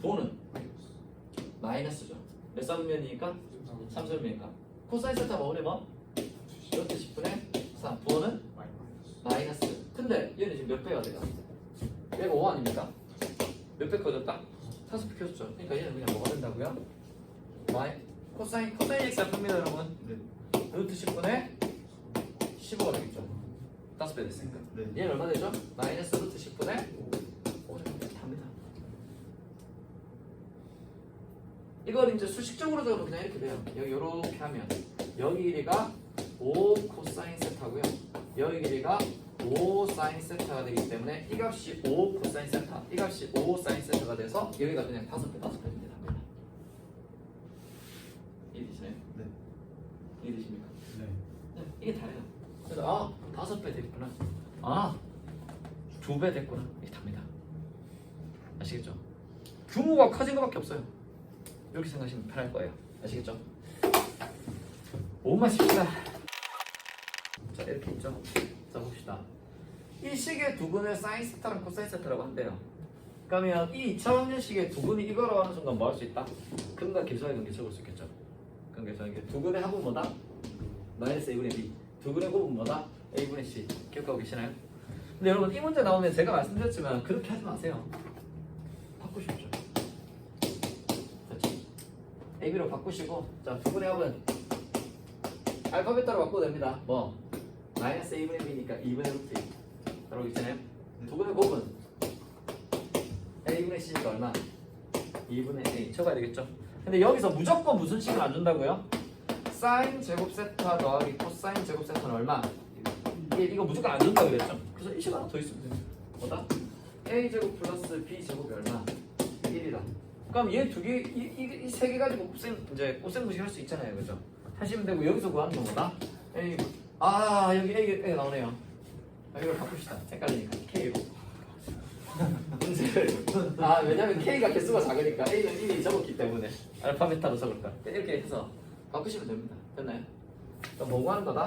부호는 마이너스죠. 몇 사분면이니까? 3사분면이니까. 코사인 세타 뭐 분의 뭐? 루트 10분의 3. 부호는 마이너스. 근데 얘는 지금 몇 배가 돼요? 얘가 5 아닙니까? 몇 배 커졌다? 5배 커졌죠. 그러니까 얘는 그냥 뭐가 된다고요? 코사인 x 잡힙니다 여러분. 네. 루트 10분의 15가 되겠죠. 5배 됐으니까. 네. 얘는 얼마 되죠? 마이너스 루트 10분의 5 답니다. 이걸 이제 수식적으로 적으면 그냥 이렇게 돼요. 여기 이렇게 하면 여기 길이가 5 코사인 세타고요. 여기 길이가 5 사인 세타가 되기 때문에 이 값이 5 코사인 세타, 이 값이 5 사인 세타가 돼서 여기가 그냥 5배입니다. 이해되시나요? 네. 이해되십니까? 네. 네, 이게 다예요. 그래서 5배 됐구나. 2배 됐구나. 이게 답니다. 아시겠죠? 규모가 커진 것밖에 없어요. 이렇게 생각하시면 편할 거예요. 아시겠죠? 5만 씁시다. 자, 이렇게 있죠? 자, 봅시다. 이 식의 두근을 사인 세타랑 코사인 세타라고 한대요. 그러면 이 2차원의 식의 두근이 이거라고 하는 순간 뭐 할 수 있다? 근과 계수의 관계 적을 수 있겠죠? 근 계수의 관계. 두근의 합은 뭐다? 마이너스 a분의 b. 두근의 곱은 뭐다? a분의 c. 기억하고 계시나요? 근데 여러분 이 문제 나오면 제가 말씀드렸지만 그렇게 하지 마세요. 바꾸십시오. 그렇지? ab로 바꾸시고 자 두근의 합은 알파벳 따로 바꿔도 됩니다. 뭐? 마이너스 a분의 b니까 2분의 루트 2. 따로 있잖아요. 두근의 곱은 a분의 c니까 얼마? 2분의 a. 쳐봐야 되겠죠? 근데 여기서 무조건 무슨 식을 안 준다고요? 사인 제곱 세타 더하기 코사인 제곱 세타는 얼마? 이거 무조건 안 준다고 그랬죠? 그래서 이 식 하나 더 있으면 돼요. 뭐다? a 제곱 플러스 b 제곱이 얼마? 1이다. 그럼 얘 두 개, 이 세 개 가지고 곱셈 무식 할 수 있잖아요, 그죠? 하시면 되고 여기서 구하는 건 뭐다? a 여기 A가 나오네요. 이걸 바꿉시다. 헷갈리니까 K로. 왜냐면 K가 개수가 작으니까 A는 이미 적었기 때문에 알파벳타로 적을까. 이렇게 해서 바꾸시면 됩니다. 됐나요? 그럼 뭐 구하는 거다?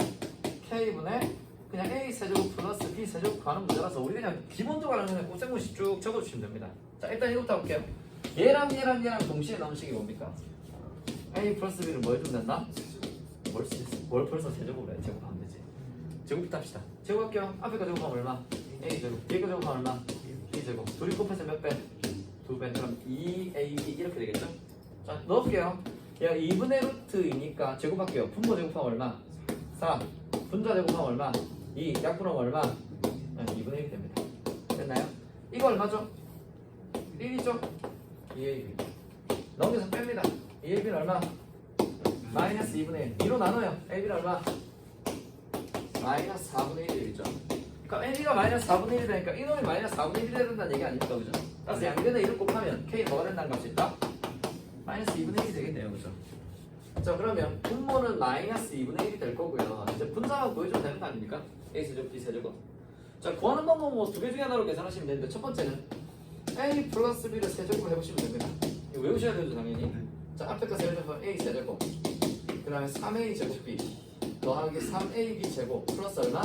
K분의 그냥 A 세제곱 플러스 B 세제곱 구하는 문제라서 우리 그냥 기본적으로 그냥 곱셈문식 쭉 적어주시면 됩니다. 자, 일단 이것부터 볼게요. 얘랑 동시에 나온 식이 뭡니까? A 플러스 B를 뭐 해주면 된다? 뭘 벌써 제곱을 해? 제곱하면 되지. 제곱부터 합시다. 제곱할게요. 앞에 거 제곱하면 얼마? A 제곱. 뒤에 거 제곱하면 얼마? B 제곱. 둘이 곱해서 몇 배? 2배. 그럼 2AB 이렇게 되겠죠? 자, 넣을게요. 얘가 2분의 루트이니까 제곱할게요. 분모 제곱하면 얼마? 4. 분자 제곱하면 얼마? 2. 약분하면 얼마? 2분의 1이 됩니다. 됐나요? 이거 얼마죠? 1이죠? 2AB. 넘겨서 뺍니다. 2AB는 얼마? 마이너스 2분의 1. 2로 나눠요. AB는 얼마? 마이너스 4분의 1이죠. 그러니까 AB가 마이너스 4분의 1이 되니까 이놈이 마이너스 4분의 1이 돼야 된다는 얘기 아닙니까? 그죠? 따라서 양변에 1을 곱하면 K는 뭐가 된다는 값이 있다? 마이너스 2분의 1이 되겠네요. 그죠? 자, 그러면 분모는 마이너스 2분의 1이 될 거고요. 이제 분자만 구해주면 되는 거 아닙니까? A세제곱, B세제곱. 자, 구하는 방법은 뭐 두 개 중에 하나로 계산하시면 되는데 첫 번째는 A 플러스 B를 세제곱을 해보시면 됩니다. 이거 외우셔야 되죠, 당연히. 자, 앞에 거 세제곱은 A 세제곱. 그 다음에 3A 제곱 B 더하기 3AB 제곱 플러스 얼마?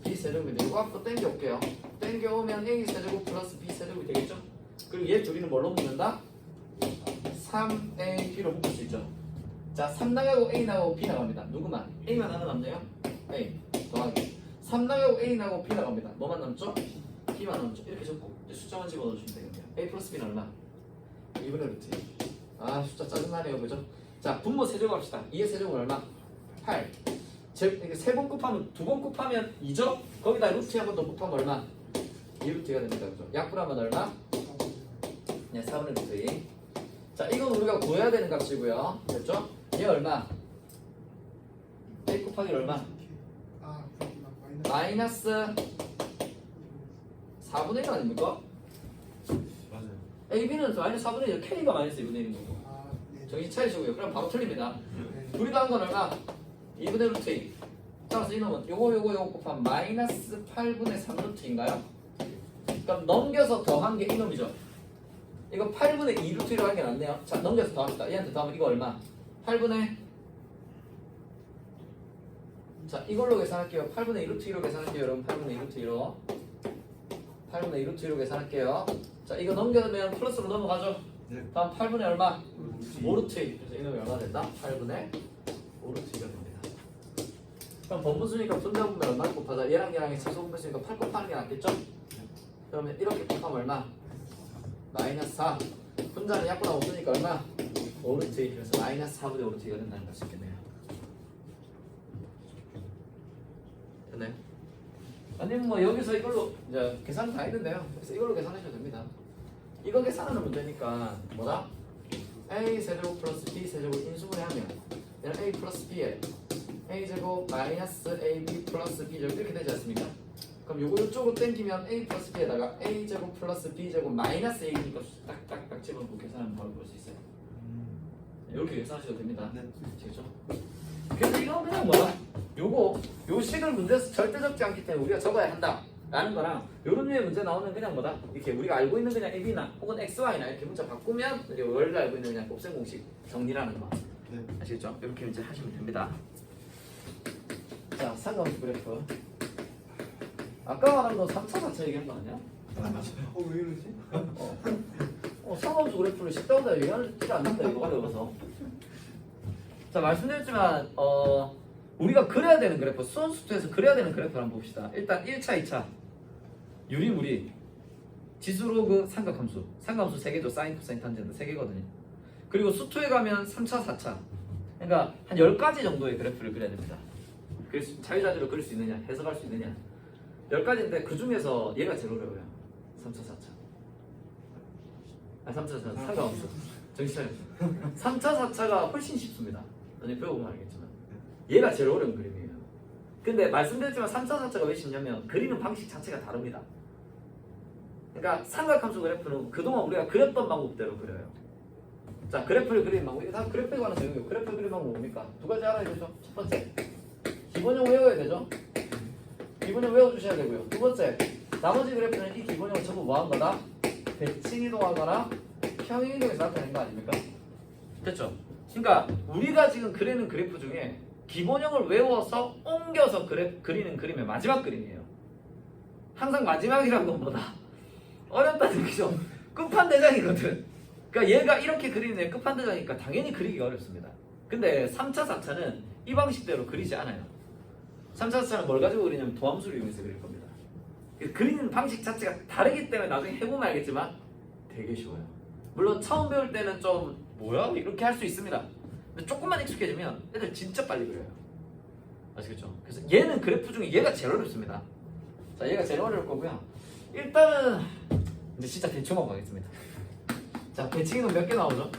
B 세제곱인데 이거 앞으로 땡겨올게요. 땡겨오면 A 세제곱 플러스 B 세제곱이 제곱이 되겠죠? 그리고 얘 둘이는 뭘로 묶는다? 3AB로 묶을 수 있죠. 자, 3 나가고 A 나가고 B 나갑니다. 누구만? A만 하나 남네요. A 더하기 3 나가고 A 나가고 B 나갑니다. 뭐만 남죠? B만 남죠. 이렇게 적고 이제 숫자만 집어넣어주시면 되겠네요. A 플러스 B는 얼마? 2분의 루트 2. 아, 숫자 짜증나네요, 그죠? 자, 분모 세제곱 합시다. 2의 세제곱은 얼마? 8. 이게 3번 곱하면 2번 곱하면 2죠? 거기다 루트 한 번 더 곱하면 얼마? 2루트가 됩니다, 그죠? 약분하면 얼마? 네, 4분의 루트 2. 자, 이건 우리가 구해야 되는 값이고요. 됐죠? 얘 얼마? A 곱하기 얼마? 아, 마이너스 4분의 1 아닙니까? 맞아요. AB는 마이너스 4분의 1, K가 마이너스 2분의 1인 거고. 아, 네. 정신 차리시고요. 그럼 바로 틀립니다. 네. 우리가 한 건 얼마? 2분의 루트 2. 따라서 이놈은 요거 곱하면 마이너스 8분의 3루트인가요? 그럼 넘겨서 더한 게 이놈이죠. 이거 8분의 2루트로 하는 게 낫네요. 자, 넘겨서 더합시다. 얘한테 더하면 이거 얼마? 8분의 자, 이걸로 계산할게요. 8분의 2루트 2로 계산할게요. 여러분 8분의 2루트 2로 8분의 2루트 2로 계산할게요. 자, 이거 넘겨면 플러스로 넘어가죠. 네. 다음 8분의 얼마? 5루트 2. 그래서 이놈이 얼마 된다? 8분의 5루트 2가 됩니다. 그럼 번분수니까 분자 분면 얼마 곱하자? 얘랑 얘랑의 지수 분배수니까 8 곱하는 게 낫겠죠? 그러면 이렇게 곱하면 얼마? 마이너스 4. 분자는 약분하고 없으니까 얼마? 5루트 2. 그래서 마이너스 4분의 5루트 2가 된다는 걸 수 있겠네요. 됐나요? 아니면 뭐 여기서 이걸로 이제 계산 다 했는데요. 그래서 이걸로 계산하셔도 됩니다. 이거 계산하는 문제니까 뭐다? A 세제곱 플러스 B 세제곱 인수분해하면 얘는 A 플러스 B에 A 제곱 마이너스 AB 플러스 B 제곱 이렇게 되지 않습니까? 그럼 요거 이쪽으로 당기면 A 플러스 B에다가 A 제곱 플러스 B 제곱 마이너스 A니까 딱딱딱 집어넣고 계산하면 바로 볼 수 있어요. 이렇게 계산하셔도 됩니다. 네. 아시겠죠? 그래서 이건 그냥 뭐야? 요 식을 문제에서 절대 적지 않기 때문에 우리가 적어야 한다 라는 거랑 요런 류의 문제 나오면 그냥 뭐다? 이렇게 우리가 알고 있는 그냥 AB나 혹은 XY나 이렇게 문자 바꾸면 이제 원래 알고 있는 그냥 곱셈 공식 정리라는 거 네. 아시겠죠? 이렇게 이제 하시면 됩니다. 자, 상관없이 그래프 아까 말한 거 3차 4차 얘기한 거 아니야? 왜 이러지? 상관없이 그래프를 식다보다 얘기하는 티가 안 난다 이거 어려워서. 자, 말씀드렸지만 우리가 그려야 되는 그래프 수원수투에서 그려야 되는 그래프를 한번 봅시다. 일단 1차 2차 유리무리 지수로그 삼각함수 3개죠. 사인 코사인 탄젠트 3개거든요. 그리고 수투에 가면 3차 4차 그러니까 한 10가지 정도의 그래프를 그려야 됩니다. 그래서 자유자재로 그릴 수 있느냐 해석할 수 있느냐 10가지인데 그 중에서 얘가 제일 어려워요. 3차 4차 3차 4차 상관없어. 정신 차려. 3차 4차가 훨씬 쉽습니다. 나중에 배워보면 알겠지만 얘가 제일 어려운 그림이에요. 근데 말씀드렸지만 3차 4차가 왜 쉽냐면 그리는 방식 자체가 다릅니다. 그러니까 삼각함수 그래프는 그동안 우리가 그렸던 방법대로 그려요. 자, 그래프를 그리는 방법. 이거 다 그래프에 관한 내용이에요. 그래프 그리는 방법 뭡니까? 두 가지 알아야 되죠. 첫 번째, 기본형 외워야 되죠. 기본형 외워주셔야 되고요. 두 번째, 나머지 그래프는 이 기본형을 전부 뭐한 거다? 대칭이동하거나 평행이동해서 나타낸 거 아닙니까? 됐죠? 그러니까 우리가 지금 그리는 그래프 중에 기본형을 외워서 옮겨서 그리는 그림의 마지막 그림이에요. 항상 마지막이라는 건 뭐다? 어렵다는 얘기죠. 끝판대장이거든. 그러니까 얘가 이렇게 그리는 애 끝판대장이니까 당연히 그리기가 어렵습니다. 근데 3차, 4차는 이 방식대로 그리지 않아요. 3차, 4차는 뭘 가지고 그리냐면 도함수를 이용해서 그릴 겁니다. 그리는 방식 자체가 다르기 때문에 나중에 해보면 알겠지만 되게 쉬워요. 물론 처음 배울 때는 좀 뭐야? 이렇게 할 수 있습니다. 근데 조금만 익숙해지면 애들 진짜 빨리 그려요. 아시겠죠? 그래서 얘는 그래프 중에 얘가 제일 어렵습니다. 자, 얘가 제일 어려울 거고요. 일단은 이제 진짜 대충 하고 가겠습니다. 자, 대칭이는 몇 개 나오죠?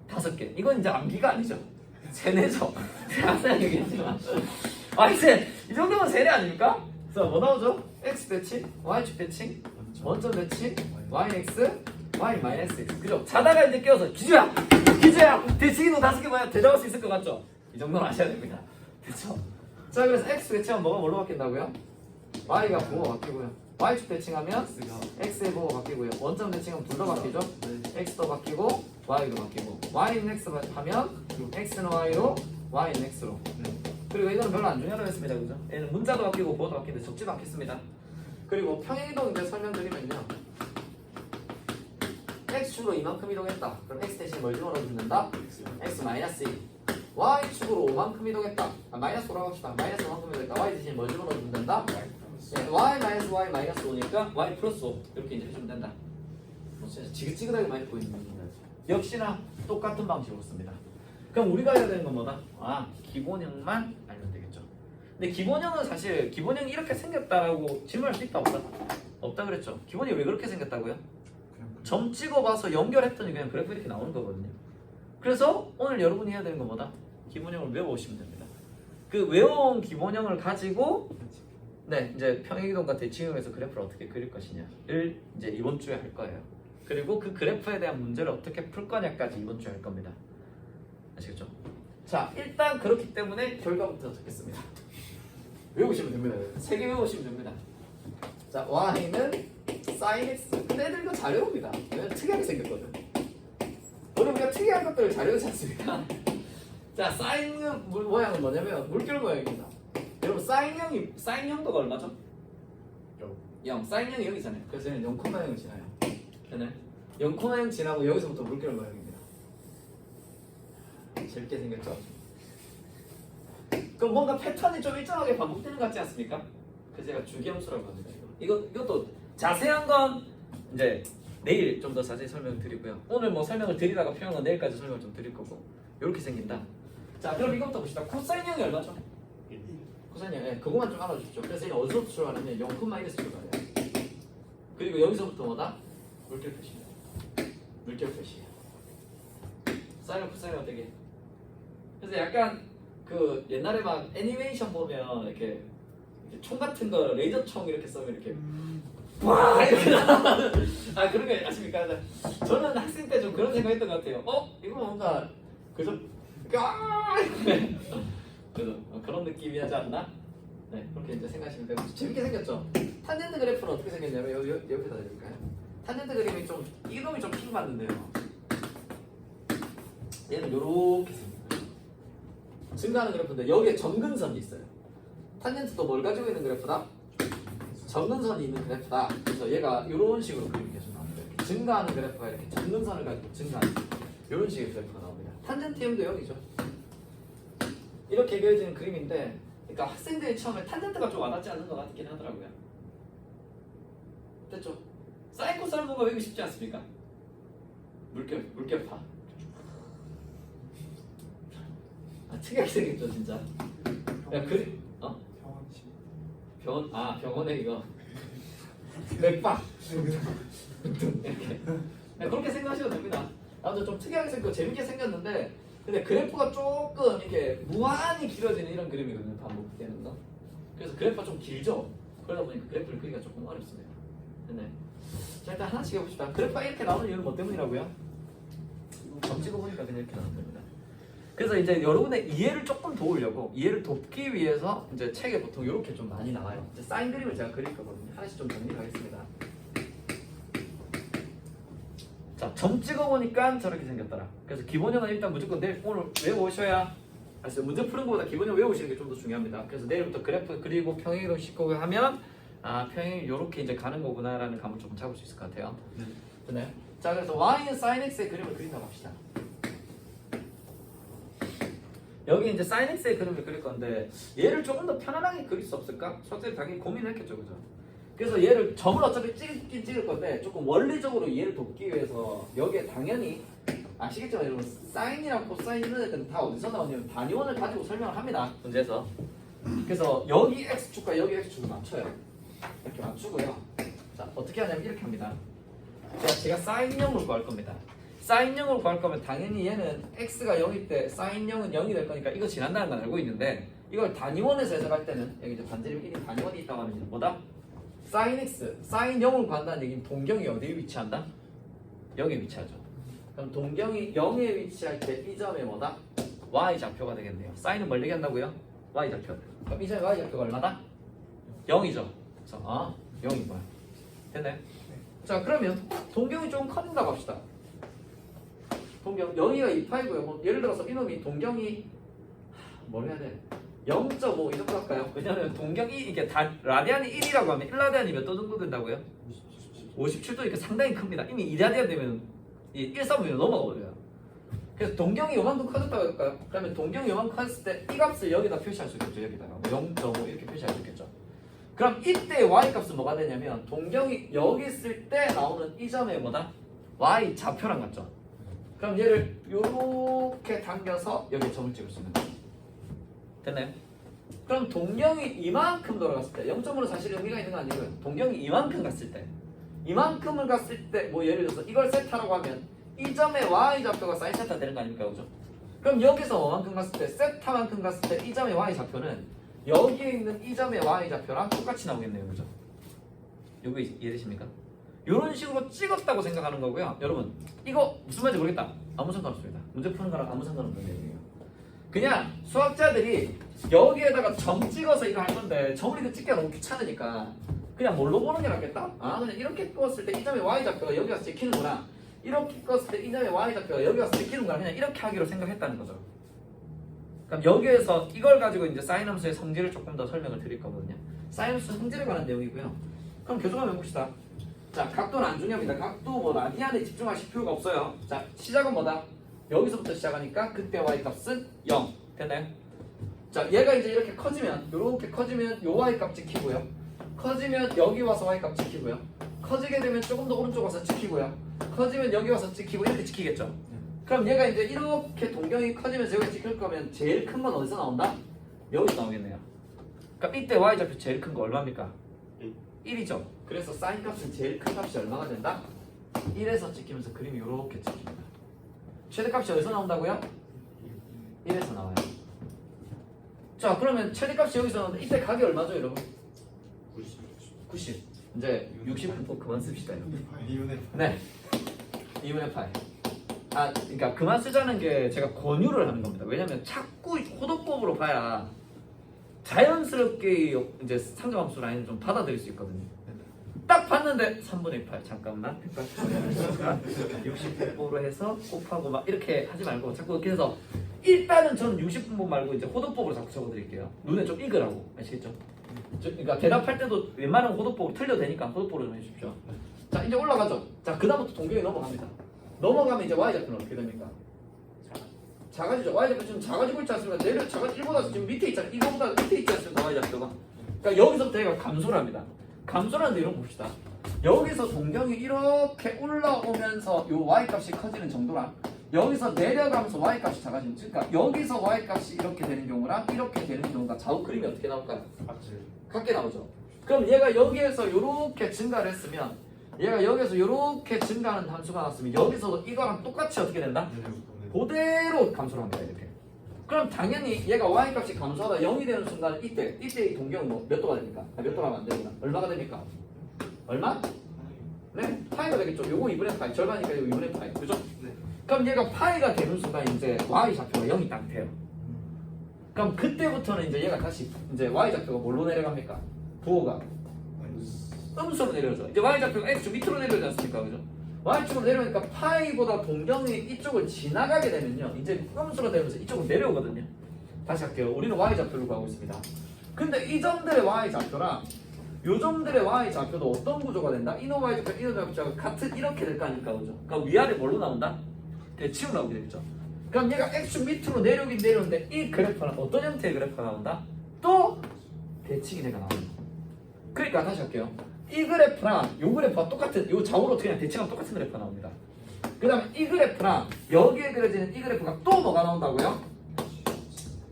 5개. 이건 이제 암기가 아니죠. 세뇌죠. 항상 얘기했지만 이제 이 정도면 세뇌 아닙니까? 그래서 뭐 나오죠? x 대칭, y축 대칭, 원점 대칭, yx, y 마이너스 x. 그죠? 자다가 이제 깨워서 기주야! 대칭이도 5개 뭐야? 대답할 수 있을 것 같죠? 이 정도는 아셔야 됩니다. 됐죠? 자, 그래서 x 대칭하면 뭐가 뭘로 바뀐다고요? y가 부호가 바뀌고요. y축 대칭하면 x의 부호가 바뀌고요. 원점 대칭하면 둘 다 바뀌죠? x도 바뀌고 y도 바뀌고 y는 x 하면 x는 y로 y는 x로. 그리고 이거는 별로 안 중요하다고 했습니다. 그죠? 얘는 문자도 바뀌고 부호도 바뀌는데 적지도 않겠습니다. 그리고 평행이동 이제 설명드리면요. x축으로 이만큼 이동했다. 그럼 x 대신 뭘 집어넣어준다? x 마이너스 2. y축으로 5만큼 이동했다. 마이너스 5라고 합시다. 마이너스 5만큼 이동했다. y 대신 뭘 집어넣어주면 된다? y 마이너스 y 마이너스 5니까 y 플러스 5 이렇게 이제 해주면 된다. 뭐 진짜 지긋지긋하게 많이 보이는 겁니다. 역시나 똑같은 방식으로 씁니다. 그럼 우리가 해야 되는 건 뭐다? 기본형만 알면 되겠죠. 근데 기본형은 사실 기본형이 이렇게 생겼다라고 질문할 수 있다 없다? 없다 그랬죠. 기본형이 왜 그렇게 생겼다고요? 점 찍어봐서 연결했더니 그냥 그래프 이렇게 나오는 거거든요. 그래서 오늘 여러분이 해야 되는 건 뭐다? 기본형을 외워오시면 됩니다. 그 외워온 기본형을 가지고 네 이제 평행이동 같은 지형에서 그래프를 어떻게 그릴 것이냐를 이제 이번 주에 할 거예요. 그리고 그 그래프에 대한 문제를 어떻게 풀 거냐까지 이번 주에 할 겁니다. 아시겠죠? 자 일단 그렇기 때문에 결과부터 적겠습니다. 외우시면 됩니다. 3개 외우시면 됩니다. 자 y는 sin x. 근데 애들 이거 잘 외웁니다. 왜냐면 특이하게 생겼거든. 오늘 우리가 특이한 것들을 잘 외우지 않습니까? 자 사인형 모양은 뭐냐면 물결 모양입니다. 여러분 사인형도가 얼마죠? 0. 사인형이 0이잖아요. 그래서 얘는 0,0을 지나요. 되나요? 0,0 지나고 여기서부터 물결 모양입니다. 재밌게 생겼죠? 그럼 뭔가 패턴이 좀 일정하게 반복되는 것 같지 않습니까? 그래서 제가 주기함수라고 합니다. 이것도 자세한 건 이제 내일 좀 더 자세히 설명을 드리고요. 오늘 뭐 설명을 드리다가 필요한 건 내일까지 설명을 좀 드릴 거고 이렇게 생긴다. 자 그럼 이것부터 봅시다. 코사인형이 얼마죠? 코사인형 그거만 좀 알아주십시오. 그래서 이게 어디서부터 출발하냐면 0,-1에서 출발해요. 그리고 여기서부터 뭐다? 물결 표시입니다. 물결 표시예요. 사인과 코사인과 되게 그래서 약간 그 옛날에 막 애니메이션 보면 이렇게 총 같은 거 레이저 총 이렇게 쏘면 이렇게 와 이렇게 아 그런 거 아십니까? 저는 학생 때 좀 그런 생각했던 것 같아요. 이거 뭔가 그저 그래서 그런 느낌이 하지 않나? 네 그렇게 이제 생각하시면 되고 재밌게 생겼죠. 탄젠트 그래프는 어떻게 생겼냐면 여기다 드릴까요? 탄젠트 그림이 좀 이동이 좀 킹받는데요. 얘는 이렇게 생깁니다. 증가하는 그래프인데 여기에 점근선이 있어요. 탄젠트도 뭘 가지고 있는 그래프다? 점근선이 있는 그래프다. 그래서 얘가 이런 식으로 그림이 계속 나옵니다. 이렇게 증가하는 그래프가 이렇게 점근선을 가지고 증가하는 이런 식의 그래프가 나옵니다. 탄젠트형도 여기죠. 이렇게 그려지는 그림인데, 그러니까 학생들이 처음에 탄젠트가 좀 와닿지 않는 것 같긴 하더라고요. 됐죠? 사인 코사인 보고 외우기 쉽지 않습니까? 물결파. 특이하게 생겼죠 진짜. 야 그림 병원에 이거 맥박 이렇게 그렇게 생각하셔도 됩니다. 아무튼 좀 특이하게 생겼고 재밌게 생겼는데 근데 그래프가 조금 이렇게 무한히 길어지는 이런 그림이거든요. 반복되는 거. 그래서 그래프가 좀 길죠. 그러다 보니까 그래프를 그리기가 조금 어렵습니다. 네. 자 일단 하나씩 해봅시다. 그래프가 이렇게 나오는 이유는 뭐 때문이라고요? 점 찍어보니까 그냥 이렇게 나오는 겁니다. 그래서 이제 여러분의 이해를 조금 도우려고 이해를 돕기 위해서 이제 책에 보통 이렇게 좀 많이 나와요. 이제 사인 그림을 제가 그릴 거거든요. 하나씩 좀 정리하겠습니다. 자, 점 찍어보니까 저렇게 생겼더라. 그래서 기본형은 일단 무조건 내일 오늘 외워오셔야 알았어요. 문제 푸는 것보다 기본형 외우시는 게 좀 더 중요합니다. 그래서 내일부터 그래프 그리고 평행이동 싣고 하면 평행이 이렇게 이제 가는 거구나라는 감을 조금 잡을 수 있을 것 같아요. 네. 자, 그래서 y는 sin x의 그림을 그린다고 합시다. 여기 이제 sin x의 그림을 그릴 건데 얘를 조금 더 편안하게 그릴 수 없을까? 석쌤이 당연히 고민했겠죠, 그죠? 그래서 얘를 점을 어차피 찍긴 찍을 건데 조금 원리적으로 이해를 돕기 위해서 여기에 당연히 아시겠죠, 여러분? 사인이랑 코사인은 다 어디서 나오냐면 단위원을 가지고 설명을 합니다, 문제에서. 그래서 여기 x축과 여기 x축을 맞춰요. 이렇게 맞추고요. 자, 어떻게 하냐면 이렇게 합니다. 제가 사인형을 구할 겁니다. 사인형을 구할 거면 당연히 얘는 x가 0일 때 사인형은 0이 될 거니까 이거 지난다는 건 알고 있는데 이걸 단위원에서 해석할 때는 여기 이제 반지름 1인 단위원이 있다고 하면 뭐다? 사인 x, 사인 0을 구한다는 얘기는 동경이 어디에 위치한다? 0에 위치하죠. 그럼 동경이 0에 위치할 때 이 점에 뭐다? y 좌표가 되겠네요. 사인은 뭘 얘기한다고요? y 좌표. 그럼 이 점의 y 좌표가 얼마다? 0이죠. 그래서 0인 거야. 됐나요? 자, 그러면 동경이 조금 커진다고 합시다. 동경 0이가 2파이고요. 뭐 예를 들어서 이놈이 동경이 뭘 해야 돼? 0.5 이 정도 할까요? 왜냐면 동경이 이게 라디안이 1이라고 하면 1라디안이 몇 도 정도 된다고요? 57도 이렇게 상당히 큽니다. 이미 2라디안 되면 이 135로 넘어가버려요. 그래서 동경이 요만큼 커졌다고 할까요? 그러면 동경이 요만큼 커졌을 때 이 값을 여기다 표시할 수 있겠죠. 여기다가 0.5 이렇게 표시할 수 있겠죠. 그럼 이때 y 값은 뭐가 되냐면 동경이 여기 있을 때 나오는 이 점의 뭐다? y 좌표랑 같죠. 그럼 얘를 요렇게 당겨서 여기에 점을 찍을 수 있는 거죠. 됐나요? 그럼 동경이 이만큼 돌아갔을 때 0.5는 사실 의미가 있는 거 아니고요. 동경이 이만큼 갔을 때 이만큼을 갔을 때 뭐 예를 들어서 이걸 세타라고 하면 이 점의 y 좌표가 사인 세타 되는 거 아닙니까? 그죠? 그럼 여기서 뭐만큼 갔을 때 세타만큼 갔을 때 이 점의 y 좌표는 여기에 있는 이 점의 y 좌표랑 똑같이 나오겠네요. 그죠? 이거 이해되십니까? 이런 식으로 찍었다고 생각하는 거고요. 여러분 이거 무슨 말인지 모르겠다. 아무 상관없습니다. 문제 푸는 거랑 아무 상관없는 내용이에요. 그냥 수학자들이 여기에다가 점 찍어서 이거 할 건데 점을 이렇게 찍기가 너무 귀찮으니까 그냥 뭘로 보는 게 낫겠다? 아 그냥 이렇게 껐을 때 이 점의 y 좌표가 여기 와서 찍히는구나. 이렇게 껐을 때 이 점의 y 좌표가 여기 와서 찍히는구나. 그냥 이렇게 하기로 생각했다는 거죠. 그럼 여기에서 이걸 가지고 이제 사인 함수의 성질을 조금 더 설명을 드릴 거거든요. 사인 함수 성질에 관한 내용이고요. 그럼 계속 한번 해봅시다. 자, 각도는 안 중요합니다. 각도 뭐 라디안에 집중하실 필요가 없어요. 자, 시작은 뭐다? 여기서부터 시작하니까 그때 y 값은 0. 됐나요? 자, 얘가 이제 이렇게 커지면 이렇게 커지면 요 y 값 찍히고요. 커지면 여기 와서 y 값 찍히고요. 커지게 되면 조금 더 오른쪽 와서 찍히고요. 커지면 여기 와서 찍히고 이렇게 찍히겠죠. 그럼 얘가 이제 이렇게 동경이 커지면서 여기 찍힐 거면 제일 큰 건 어디서 나온다? 여기서 나오겠네요. 그럼 이때 y 좌표 제일 큰 거 얼마입니까? 1이죠. 그래서 사인 값은 제일 큰 값이 얼마가 된다? 1에서 찍히면서 그림이 이렇게 찍힙니다. 최대값이 어디서 나온다고요? 1에서 나와요. 자, 그러면 최대값이 여기서 나오는데 이때 각이 얼마죠, 여러분? 90. 이제 60분 그만 씁시다. 이윤의 네. 2분의 8. 아, 그러니까 그만 쓰자는 게 제가 권유를 하는 겁니다. 왜냐면 자꾸 호도법으로 봐야 자연스럽게 이제 상점함수 라인을 좀 받아들일 수 있거든요. 딱 봤는데 3분의 8 잠깐만 60분법으로 해서 곱하고 막 이렇게 하지 말고 자꾸 이렇게 해서 일단은 저는 60분법 말고 이제 호도법으로 자꾸 적어드릴게요. 눈에 좀 익으라고 아시겠죠? 그러니까 대답할 때도 웬만한 호도법으로 틀려도 되니까 호도법으로 좀 해주십시오. 자 이제 올라가죠. 자 그다음부터 동경이 넘어갑니다. 넘어가면 이제 y좌표는 어떻게 됩니까? 작아지죠. y좌표 지금 작아지고 있지 않습니까? 내려 작아지고보다 지금 밑에 있잖아요. 이거보다 밑에 있지 않습니까? y좌표가. 그러니까 여기서부터 얘가 감소를 합니다. 감소라는 데 이런 거 봅시다. 여기서 동경이 이렇게 올라오면서 요 y값이 커지는 정도랑 여기서 내려가면서 y값이 작아지는 그러니까 여기서 y값이 이렇게 되는 경우랑 이렇게 되는 경우가 좌우 그림이 어떻게 나올까요? 같게 나오죠. 그럼 얘가 여기에서 이렇게 증가를 했으면 얘가 여기서 이렇게 증가하는 함수가 나왔으면 여기서도 이거랑 똑같이 어떻게 된다? 그대로 감소를 합니다. 이렇게. 그럼 당연히 얘가 y값이 감소하다 0이 되는 순간 이때 이 동경은 몇 도가 됩니까? 몇 도라면 안 되구나. 얼마가 됩니까? 얼마? 네, 파이가 되겠죠. 요거 2분의 파이, 절반이니까 이거 2분의 파이, 그죠? 네. 그럼 얘가 파이가 되는 순간 이제 y 좌표가 0이 딱 돼요. 그럼 그때부터는 이제 얘가 다시 이제 y 좌표가 뭘로 내려갑니까? 부호가 음수로 내려오죠. 이제 y 좌표가 x 밑으로 내려오지 않습니까, 그죠? y축으로 내려오니까 파이보다 동경이 이쪽을 지나가게 되면요, 이제 음수로 되면서 이쪽으로 내려오거든요. 다시 할게요. 우리는 y 좌표를 구하고 있습니다. 근데 이 점들의 y 좌표랑 요 점들의 y 좌표도 어떤 구조가 된다? 이노 y 좌표, 이노 좌표가 같은 이렇게 될 거 아닙니까, 그죠? 그러니까 위아래 뭘로 나온다? 대칭으로 나오게 되겠죠. 그럼 얘가 x축 밑으로 내려오긴 내려오는데 이 그래프는 어떤 형태의 그래프가 나온다? 또 대칭이 내가 나옵니다. 그러니까 다시 할게요. 이 그래프랑 요 그래프가 똑같은 요 좌우로 그냥 대칭하면 똑같은 그래프가 나옵니다. 그 다음에 이 그래프랑 여기에 그려지는 이 그래프가 또 뭐가 나온다고요?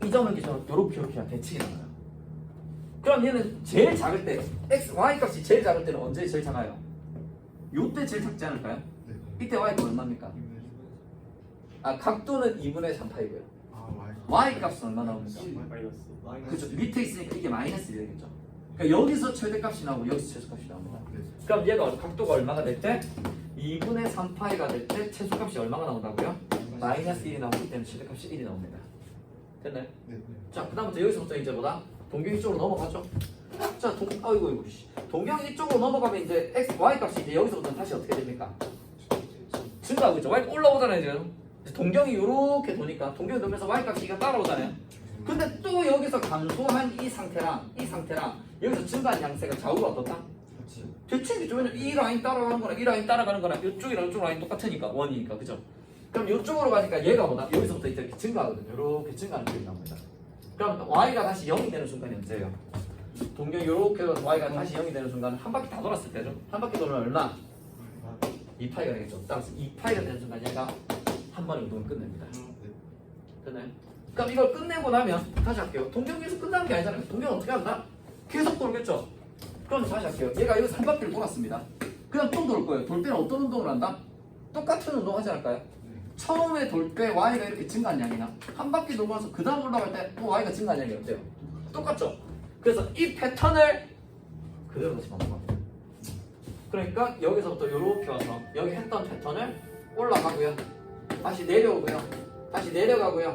이 점을 기준으로 이렇게 그냥 대칭이 나와요. 그럼 얘는 제일 작을 때 x, y 값이 제일 작을 때는 언제 제일 작아요? 요때 제일 작지 않을까요? 이때 y가 얼마입니까? 아 각도는 2분의 3파이고요. y 값은 얼마 나옵니까? 마이너스. 그렇죠. 밑에 있으니까 이게 마이너스 1이 되겠죠. 그러니까 여기서 최대값이 나오고 여기서 최소값이 나옵니다. 그럼 얘가 각도가 얼마가 될 때? 2분의 3파이가 될 때 최소값이 얼마가 나온다고요? 마이너스 1이 나오기 때문에 최대값이 1이 나옵니다. 됐나요? 네. 자, 그 다음부터 여기서부터 이제 뭐다? 동경이 쪽으로 넘어가죠. 자, 아이고, 동경이 쪽으로 넘어가면 이제 x, y 값이 이제 여기서부터 다시 어떻게 됩니까? 증가하고 있죠. y 올라오잖아요, 지금. 동경이 이렇게 도니까 동경이 돌면서 y 값이 이가 따라오잖아요. 근데 또 여기서 감소한 이 상태랑 여기서 증가한 양세가 좌우가 어떻다? 대칭이죠. 왜냐면 이 라인 따라가는 거랑 이 라인 따라가는 거랑 이쪽이랑 이쪽 라인 똑같으니까 원이니까 그죠? 그럼 이쪽으로 가니까 얘가 뭐다? 여기서부터 이렇게 증가하거든요. 이렇게 증가하는 그림이 나옵니다. 그럼 y가 다시 0이 되는 순간이 언제예요? 동경 이렇게 해서 y가 다시 0이 되는 순간 한 바퀴 다 돌았을 때죠. 한 바퀴 돌면 얼마? 2파이가 되겠죠. 따라서 2파이가 되는 순간 얘가 한 번의 운동을 끝냅니다. 됐나요? 그럼 이걸 끝내고 나면 다시 할게요. 동경에서 끝나는 게 아니잖아요. 동경은 어떻게 한다? 계속 돌겠죠. 그럼 다시 할게요. 얘가 여기서 한 바퀴를 돌았습니다. 그냥 또 돌 거예요. 돌 때는 어떤 운동을 한다? 똑같은 운동 하지 않을까요? 처음에 돌 때 y가 이렇게 증가한 양이나 한 바퀴 돌고 나서 그 다음 올라갈 때 또 y가 증가한 양이 어때요? 똑같죠? 그래서 이 패턴을 그대로 다시 반복합니다. 그러니까 여기서부터 이렇게 와서 여기 했던 패턴을 올라가고요. 다시 내려오고요. 다시 내려가고요.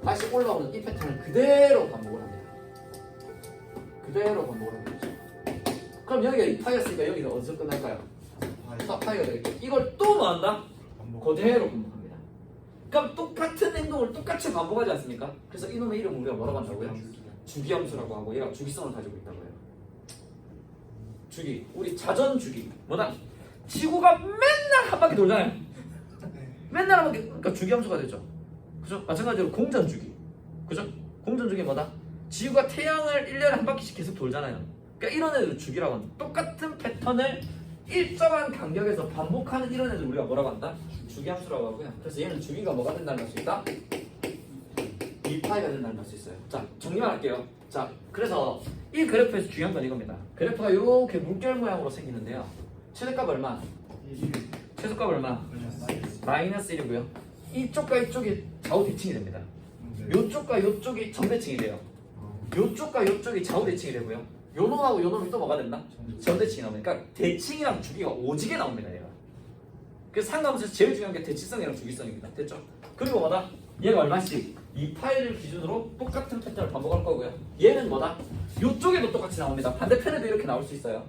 다시 올라오는 이 패턴을 그대로 반복을 합니다. 그대로 반복을 합니다. 그럼 여기가 2파이였으니까 여기가 어디서 끝날까요? 4파이가 되겠죠. 이걸 또 뭐 한다? 그대로 반복합니다. 그럼 똑같은 행동을 똑같이 반복하지 않습니까? 그래서 이놈의 이름을 우리가 뭐라고 한다고요? 주기함수라고 하고 얘가 주기성을 가지고 있다고 해요. 주기, 우리 자전 주기 뭐다? 지구가 맨날 한 바퀴 돌잖아요. 맨날 한 바퀴, 그러니까 주기함수가 되죠. 그죠? 마찬가지로 공전 주기, 그죠? 공전 주기 뭐다? 지구가 태양을 1년에 한 바퀴씩 계속 돌잖아요. 그러니까 이런 애들 주기라고 한다. 똑같은 패턴을 일정한 간격에서 반복하는 이런 애들 우리가 뭐라고 한다? 주기함수라고 하고요. 그래서 얘는 주기가 뭐가 된다는 걸 수 있다? 2파이가 된다는 걸 할 수 있어요. 자, 정리만 할게요. 자, 그래서 이 그래프에서 중요한 건 이겁니다. 그래프가 이렇게 물결 모양으로 생기는데요. 최대값 얼마? 최소값 얼마? 마이너스 1이고요. 이쪽과 이쪽이 좌우 대칭이 됩니다. 이쪽과 이쪽이 정대칭이 돼요. 이쪽과 이쪽이 좌우 대칭이 되고요. 요 놈하고 요 놈이 또 뭐가 된다? 전대칭이 나옵니다. 그러니까 대칭이랑 주기가 오지게 나옵니다. 얘가. 그래서 상가함수에서 제일 중요한 게 대칭성이랑 주기성입니다. 됐죠? 그리고 뭐다? 얘가 얼마씩? 이 파일을 기준으로 똑같은 패턴을 반복할 거고요. 얘는 뭐다? 이쪽에도 똑같이 나옵니다. 반대편에도 이렇게 나올 수 있어요.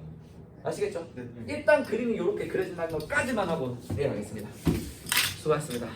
아시겠죠? 일단 그림이 이렇게 그려진다는 것까지만 하고 내려가겠습니다. 수고하셨습니다.